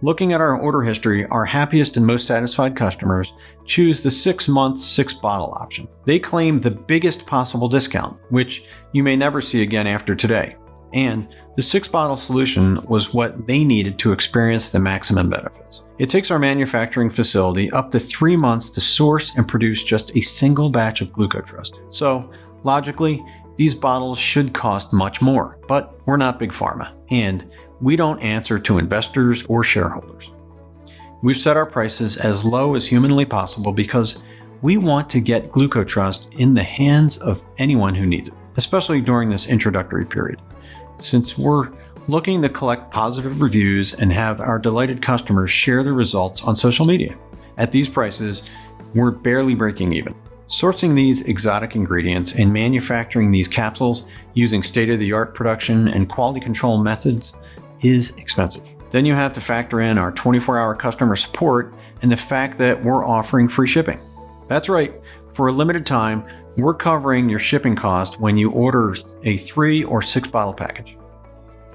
[SPEAKER 1] Looking at our order history, our happiest and most satisfied customers choose the 6-month 6-bottle option. They claim the biggest possible discount, which you may never see again after today. And the 6-bottle solution was what they needed to experience the maximum benefits. It takes our manufacturing facility up to 3 months to source and produce just a single batch of GlucoTrust. So, logically, these bottles should cost much more, but we're not Big Pharma, and we don't answer to investors or shareholders. We've set our prices as low as humanly possible because we want to get GlucoTrust in the hands of anyone who needs it, especially during this introductory period. Since we're looking to collect positive reviews and have our delighted customers share the results on social media. At these prices, we're barely breaking even. Sourcing these exotic ingredients and manufacturing these capsules using state-of-the-art production and quality control methods is expensive. Then you have to factor in our 24-hour customer support and the fact that we're offering free shipping. That's right, for a limited time, we're covering your shipping cost when you order a 3 or 6 bottle package.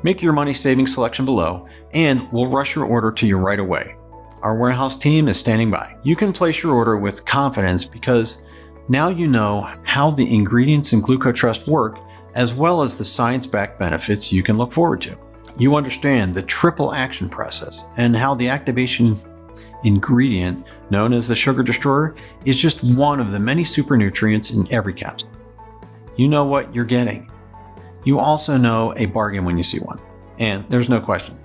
[SPEAKER 1] Make your money-saving selection below, and we'll rush your order to you right away. Our warehouse team is standing by. You can place your order with confidence because now you know how the ingredients in GlucoTrust work, as well as the science-backed benefits you can look forward to. You understand the triple action process and how the activation ingredient, known as the sugar destroyer, is just one of the many super nutrients in every capsule. You know what you're getting. You also know a bargain when you see one. And there's no question,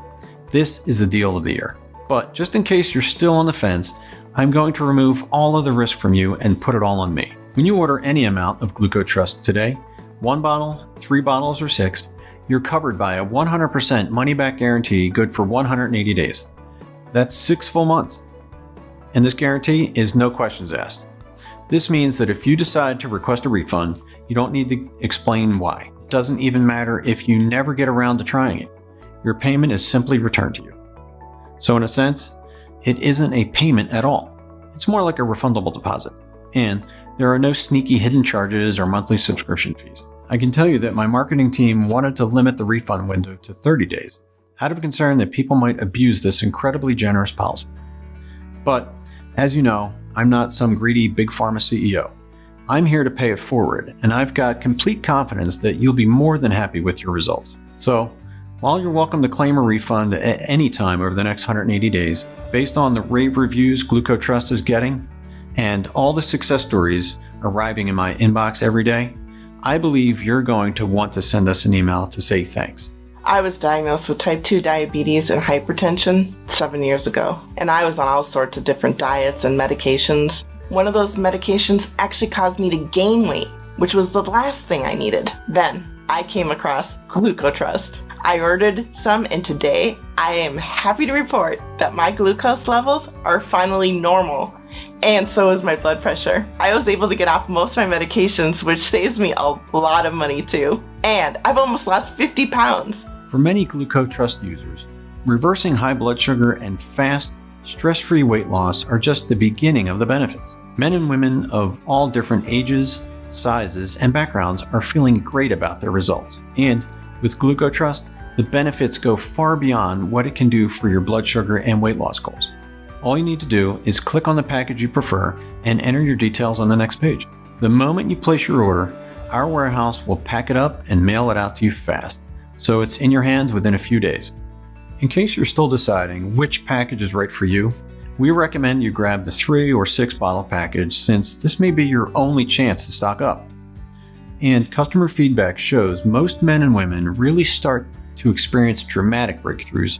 [SPEAKER 1] this is the deal of the year. But just in case you're still on the fence, I'm going to remove all of the risk from you and put it all on me. When you order any amount of GlucoTrust today, 1 bottle, 3 bottles, or 6, you're covered by a 100% money-back guarantee good for 180 days. That's 6 full months. And this guarantee is no questions asked. This means that if you decide to request a refund, you don't need to explain why. It doesn't even matter if you never get around to trying it. Your payment is simply returned to you. So in a sense, it isn't a payment at all. It's more like a refundable deposit. And there are no sneaky hidden charges or monthly subscription fees. I can tell you that my marketing team wanted to limit the refund window to 30 days, out of concern that people might abuse this incredibly generous policy. But, as you know, I'm not some greedy big pharma CEO. I'm here to pay it forward, and I've got complete confidence that you'll be more than happy with your results. So, while you're welcome to claim a refund at any time over the next 180 days, based on the rave reviews GlucoTrust is getting, and all the success stories arriving in my inbox every day, I believe you're going to want to send us an email to say thanks.
[SPEAKER 11] I was diagnosed with type 2 diabetes and hypertension 7 years ago, and I was on all sorts of different diets and medications. One of those medications actually caused me to gain weight, which was the last thing I needed. Then I came across GlucoTrust. I ordered some, and today I am happy to report that my glucose levels are finally normal. And so is my blood pressure. I was able to get off most of my medications, which saves me a lot of money too. And I've almost lost 50 pounds.
[SPEAKER 1] For many GlucoTrust users, reversing high blood sugar and fast, stress-free weight loss are just the beginning of the benefits. Men and women of all different ages, sizes, and backgrounds are feeling great about their results. And with GlucoTrust, the benefits go far beyond what it can do for your blood sugar and weight loss goals. All you need to do is click on the package you prefer and enter your details on the next page. The moment you place your order, our warehouse will pack it up and mail it out to you fast, so it's in your hands within a few days. In case you're still deciding which package is right for you, we recommend you grab the 3 or 6 bottle package since this may be your only chance to stock up. And customer feedback shows most men and women really start to experience dramatic breakthroughs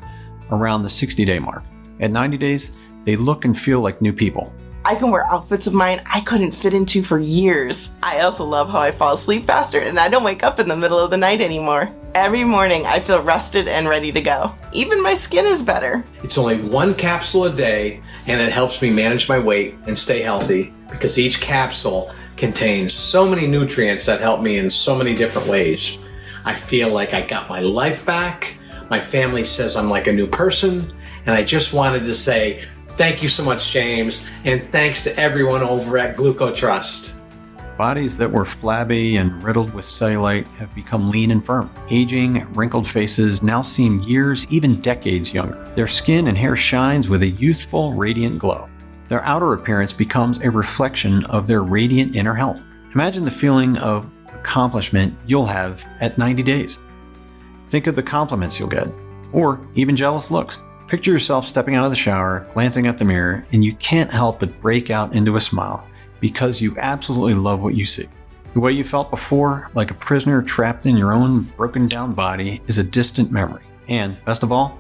[SPEAKER 1] around the 60-day mark. At 90 days, they look and feel like new people.
[SPEAKER 11] I can wear outfits of mine I couldn't fit into for years. I also love how I fall asleep faster and I don't wake up in the middle of the night anymore. Every morning I feel rested and ready to go. Even my skin is better.
[SPEAKER 5] It's only 1 capsule a day, and it helps me manage my weight and stay healthy because each capsule contains so many nutrients that help me in so many different ways. I feel like I got my life back. My family says I'm like a new person, and I just wanted to say thank you so much, James, and thanks to everyone over at GlucoTrust.
[SPEAKER 1] Bodies that were flabby and riddled with cellulite have become lean and firm. Aging, wrinkled faces now seem years, even decades younger. Their skin and hair shines with a youthful, radiant glow. Their outer appearance becomes a reflection of their radiant inner health. Imagine the feeling of accomplishment you'll have at 90 days. Think of the compliments you'll get, or even jealous looks. Picture yourself stepping out of the shower, glancing at the mirror, and you can't help but break out into a smile because you absolutely love what you see. The way you felt before, like a prisoner trapped in your own broken down body, is a distant memory. And best of all,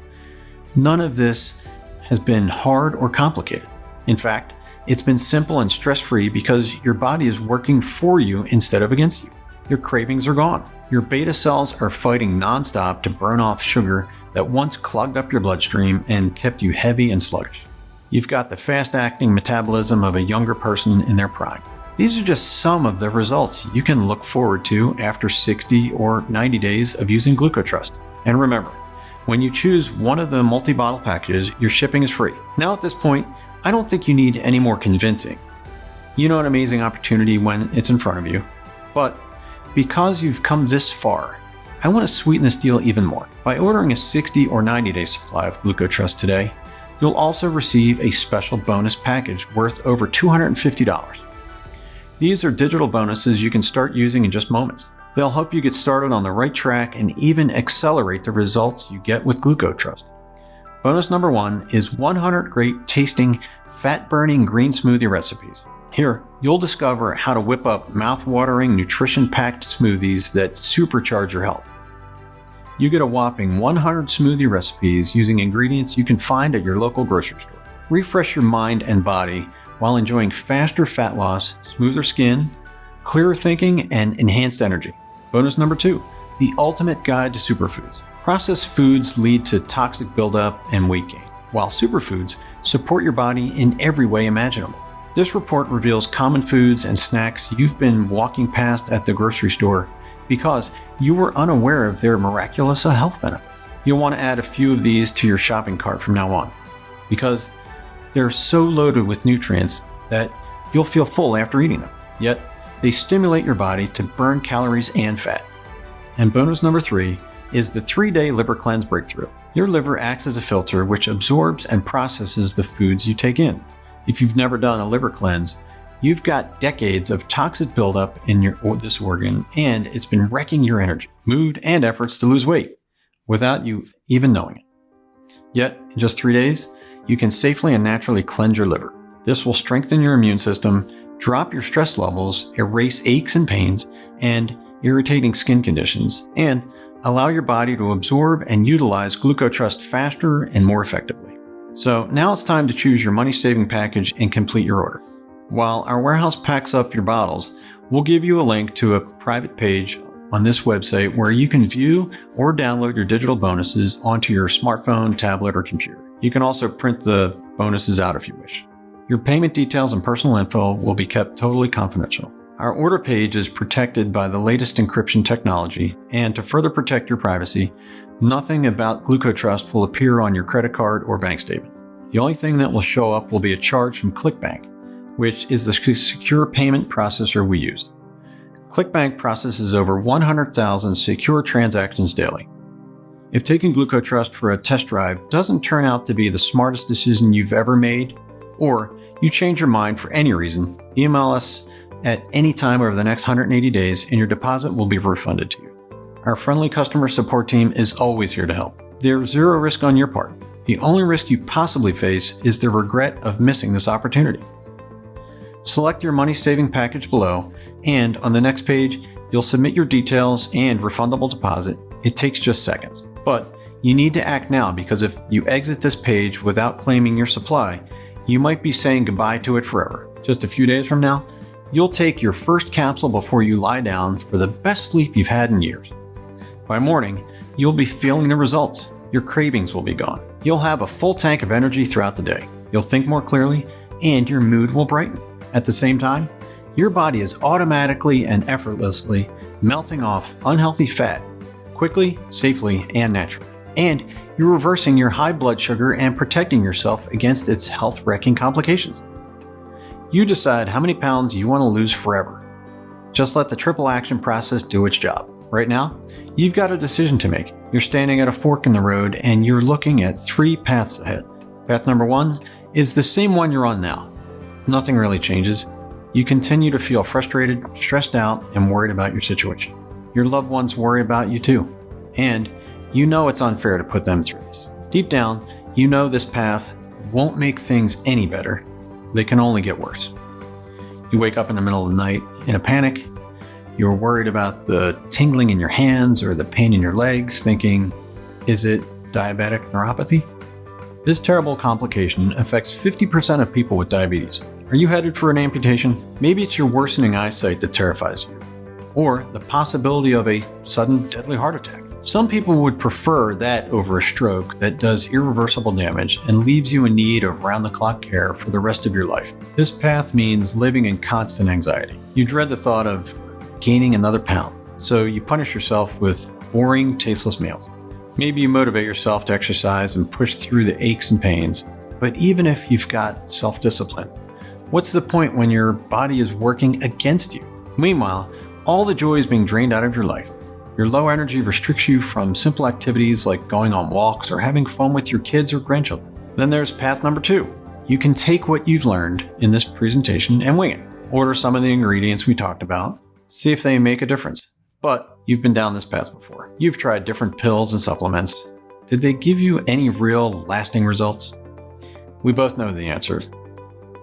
[SPEAKER 1] none of this has been hard or complicated. In fact, it's been simple and stress-free because your body is working for you instead of against you. Your cravings are gone. Your beta cells are fighting nonstop to burn off sugar that once clogged up your bloodstream and kept you heavy and sluggish. You've got the fast-acting metabolism of a younger person in their prime. These are just some of the results you can look forward to after 60 or 90 days of using GlucoTrust. And remember, when you choose one of the multi-bottle packages, your shipping is free. Now at this point, I don't think you need any more convincing. You know an amazing opportunity when it's in front of you. But because you've come this far, I want to sweeten this deal even more. By ordering a 60 or 90-day supply of GlucoTrust today, you'll also receive a special bonus package worth over $250. These are digital bonuses you can start using in just moments. They'll help you get started on the right track and even accelerate the results you get with GlucoTrust. Bonus number 1 is 100 great tasting, fat-burning green smoothie recipes. Here, you'll discover how to whip up mouth-watering, nutrition-packed smoothies that supercharge your health. You get a whopping 100 smoothie recipes using ingredients you can find at your local grocery store. Refresh your mind and body while enjoying faster fat loss, smoother skin, clearer thinking, and enhanced energy. Bonus number 2, the ultimate guide to superfoods. Processed foods lead to toxic buildup and weight gain, while superfoods support your body in every way imaginable. This report reveals common foods and snacks you've been walking past at the grocery store because you were unaware of their miraculous health benefits. You'll want to add a few of these to your shopping cart from now on because they're so loaded with nutrients that you'll feel full after eating them. Yet, they stimulate your body to burn calories and fat. And bonus number 3 is the 3-day liver cleanse breakthrough. Your liver acts as a filter which absorbs and processes the foods you take in. If you've never done a liver cleanse, you've got decades of toxic buildup in this organ, and it's been wrecking your energy, mood, and efforts to lose weight without you even knowing it. Yet, in just 3 days, you can safely and naturally cleanse your liver. This will strengthen your immune system, drop your stress levels, erase aches and pains, and irritating skin conditions, and allow your body to absorb and utilize GlucoTrust faster and more effectively. So now it's time to choose your money-saving package and complete your order. While our warehouse packs up your bottles, we'll give you a link to a private page on this website where you can view or download your digital bonuses onto your smartphone, tablet, or computer. You can also print the bonuses out if you wish. Your payment details and personal info will be kept totally confidential. Our order page is protected by the latest encryption technology, and to further protect your privacy, nothing about GlucoTrust will appear on your credit card or bank statement. The only thing that will show up will be a charge from ClickBank, which is the secure payment processor we use. ClickBank processes over 100,000 secure transactions daily. If taking GlucoTrust for a test drive doesn't turn out to be the smartest decision you've ever made, or you change your mind for any reason, email us at any time over the next 180 days and your deposit will be refunded to you. Our friendly customer support team is always here to help. There's zero risk on your part. The only risk you possibly face is the regret of missing this opportunity. Select your money-saving package below, and on the next page, you'll submit your details and refundable deposit. It takes just seconds. But you need to act now, because if you exit this page without claiming your supply, you might be saying goodbye to it forever. Just a few days from now, you'll take your first capsule before you lie down for the best sleep you've had in years. By morning, you'll be feeling the results. Your cravings will be gone. You'll have a full tank of energy throughout the day. You'll think more clearly, and your mood will brighten. At the same time, your body is automatically and effortlessly melting off unhealthy fat quickly, safely, and naturally. And you're reversing your high blood sugar and protecting yourself against its health-wrecking complications. You decide how many pounds you want to lose forever. Just let the triple action process do its job. Right now, you've got a decision to make. You're standing at a fork in the road and you're looking at 3 paths ahead. Path number 1 is the same one you're on now. Nothing really changes. You continue to feel frustrated, stressed out, and worried about your situation. Your loved ones worry about you too. And you know it's unfair to put them through this. Deep down, you know this path won't make things any better. They can only get worse. You wake up in the middle of the night in a panic. You're worried about the tingling in your hands or the pain in your legs, thinking, is it diabetic neuropathy? This terrible complication affects 50% of people with diabetes. Are you headed for an amputation? Maybe it's your worsening eyesight that terrifies you, or the possibility of a sudden deadly heart attack. Some people would prefer that over a stroke that does irreversible damage and leaves you in need of round-the-clock care for the rest of your life. This path means living in constant anxiety. You dread the thought of gaining another pound, so you punish yourself with boring, tasteless meals. Maybe you motivate yourself to exercise and push through the aches and pains, but even if you've got self-discipline, what's the point when your body is working against you? Meanwhile, all the joy is being drained out of your life. Your low energy restricts you from simple activities like going on walks or having fun with your kids or grandchildren. Then there's path number 2. You can take what you've learned in this presentation and wing it. Order some of the ingredients we talked about. See if they make a difference. But you've been down this path before. You've tried different pills and supplements. Did they give you any real lasting results? We both know the answers.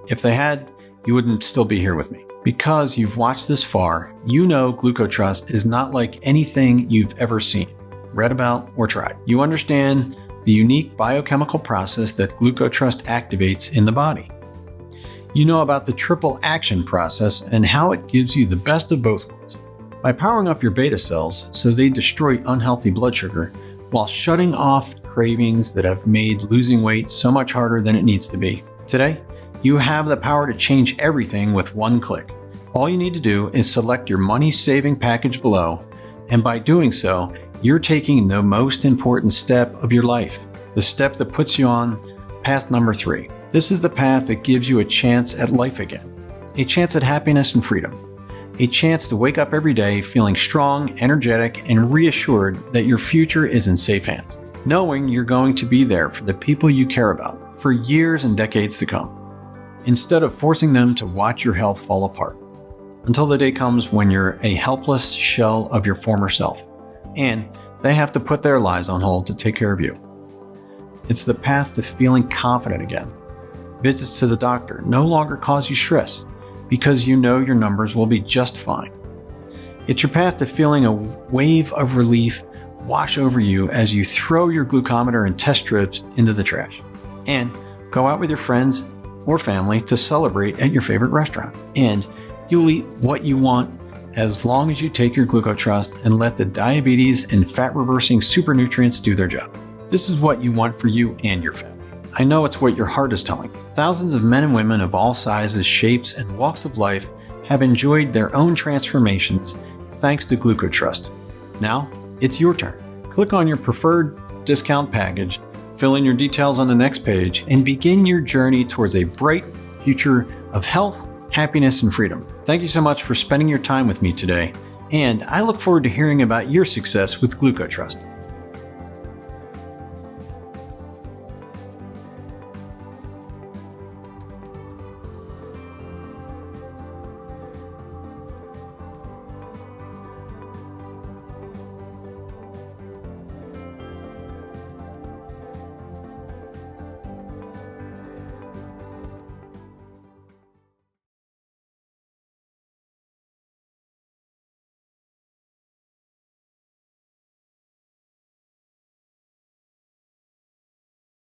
[SPEAKER 1] If they had, you wouldn't still be here with me. Because you've watched this far, you know GlucoTrust is not like anything you've ever seen, read about, or tried. You understand the unique biochemical process that GlucoTrust activates in the body. You know about the triple action process and how it gives you the best of both worlds. By powering up your beta cells so they destroy unhealthy blood sugar while shutting off cravings that have made losing weight so much harder than it needs to be. Today, you have the power to change everything with one click. All you need to do is select your money-saving package below, and by doing so, you're taking the most important step of your life, the step that puts you on path number 3. This is the path that gives you a chance at life again, a chance at happiness and freedom, a chance to wake up every day feeling strong, energetic, and reassured that your future is in safe hands, knowing you're going to be there for the people you care about for years and decades to come, instead of forcing them to watch your health fall apart, until the day comes when you're a helpless shell of your former self, and they have to put their lives on hold to take care of you. It's the path to feeling confident again. Visits to the doctor no longer cause you stress because you know your numbers will be just fine. It's your path to feeling a wave of relief wash over you as you throw your glucometer and test strips into the trash and go out with your friends or family to celebrate at your favorite restaurant. And you'll eat what you want as long as you take your GlucoTrust and let the diabetes and fat-reversing super nutrients do their job. This is what you want for you and your family. I know it's what your heart is telling you. Thousands of men and women of all sizes, shapes, and walks of life have enjoyed their own transformations thanks to GlucoTrust. Now, it's your turn. Click on your preferred discount package, fill in your details on the next page, and begin your journey towards a bright future of health, happiness, and freedom. Thank you so much for spending your time with me today, and I look forward to hearing about your success with GlucoTrust.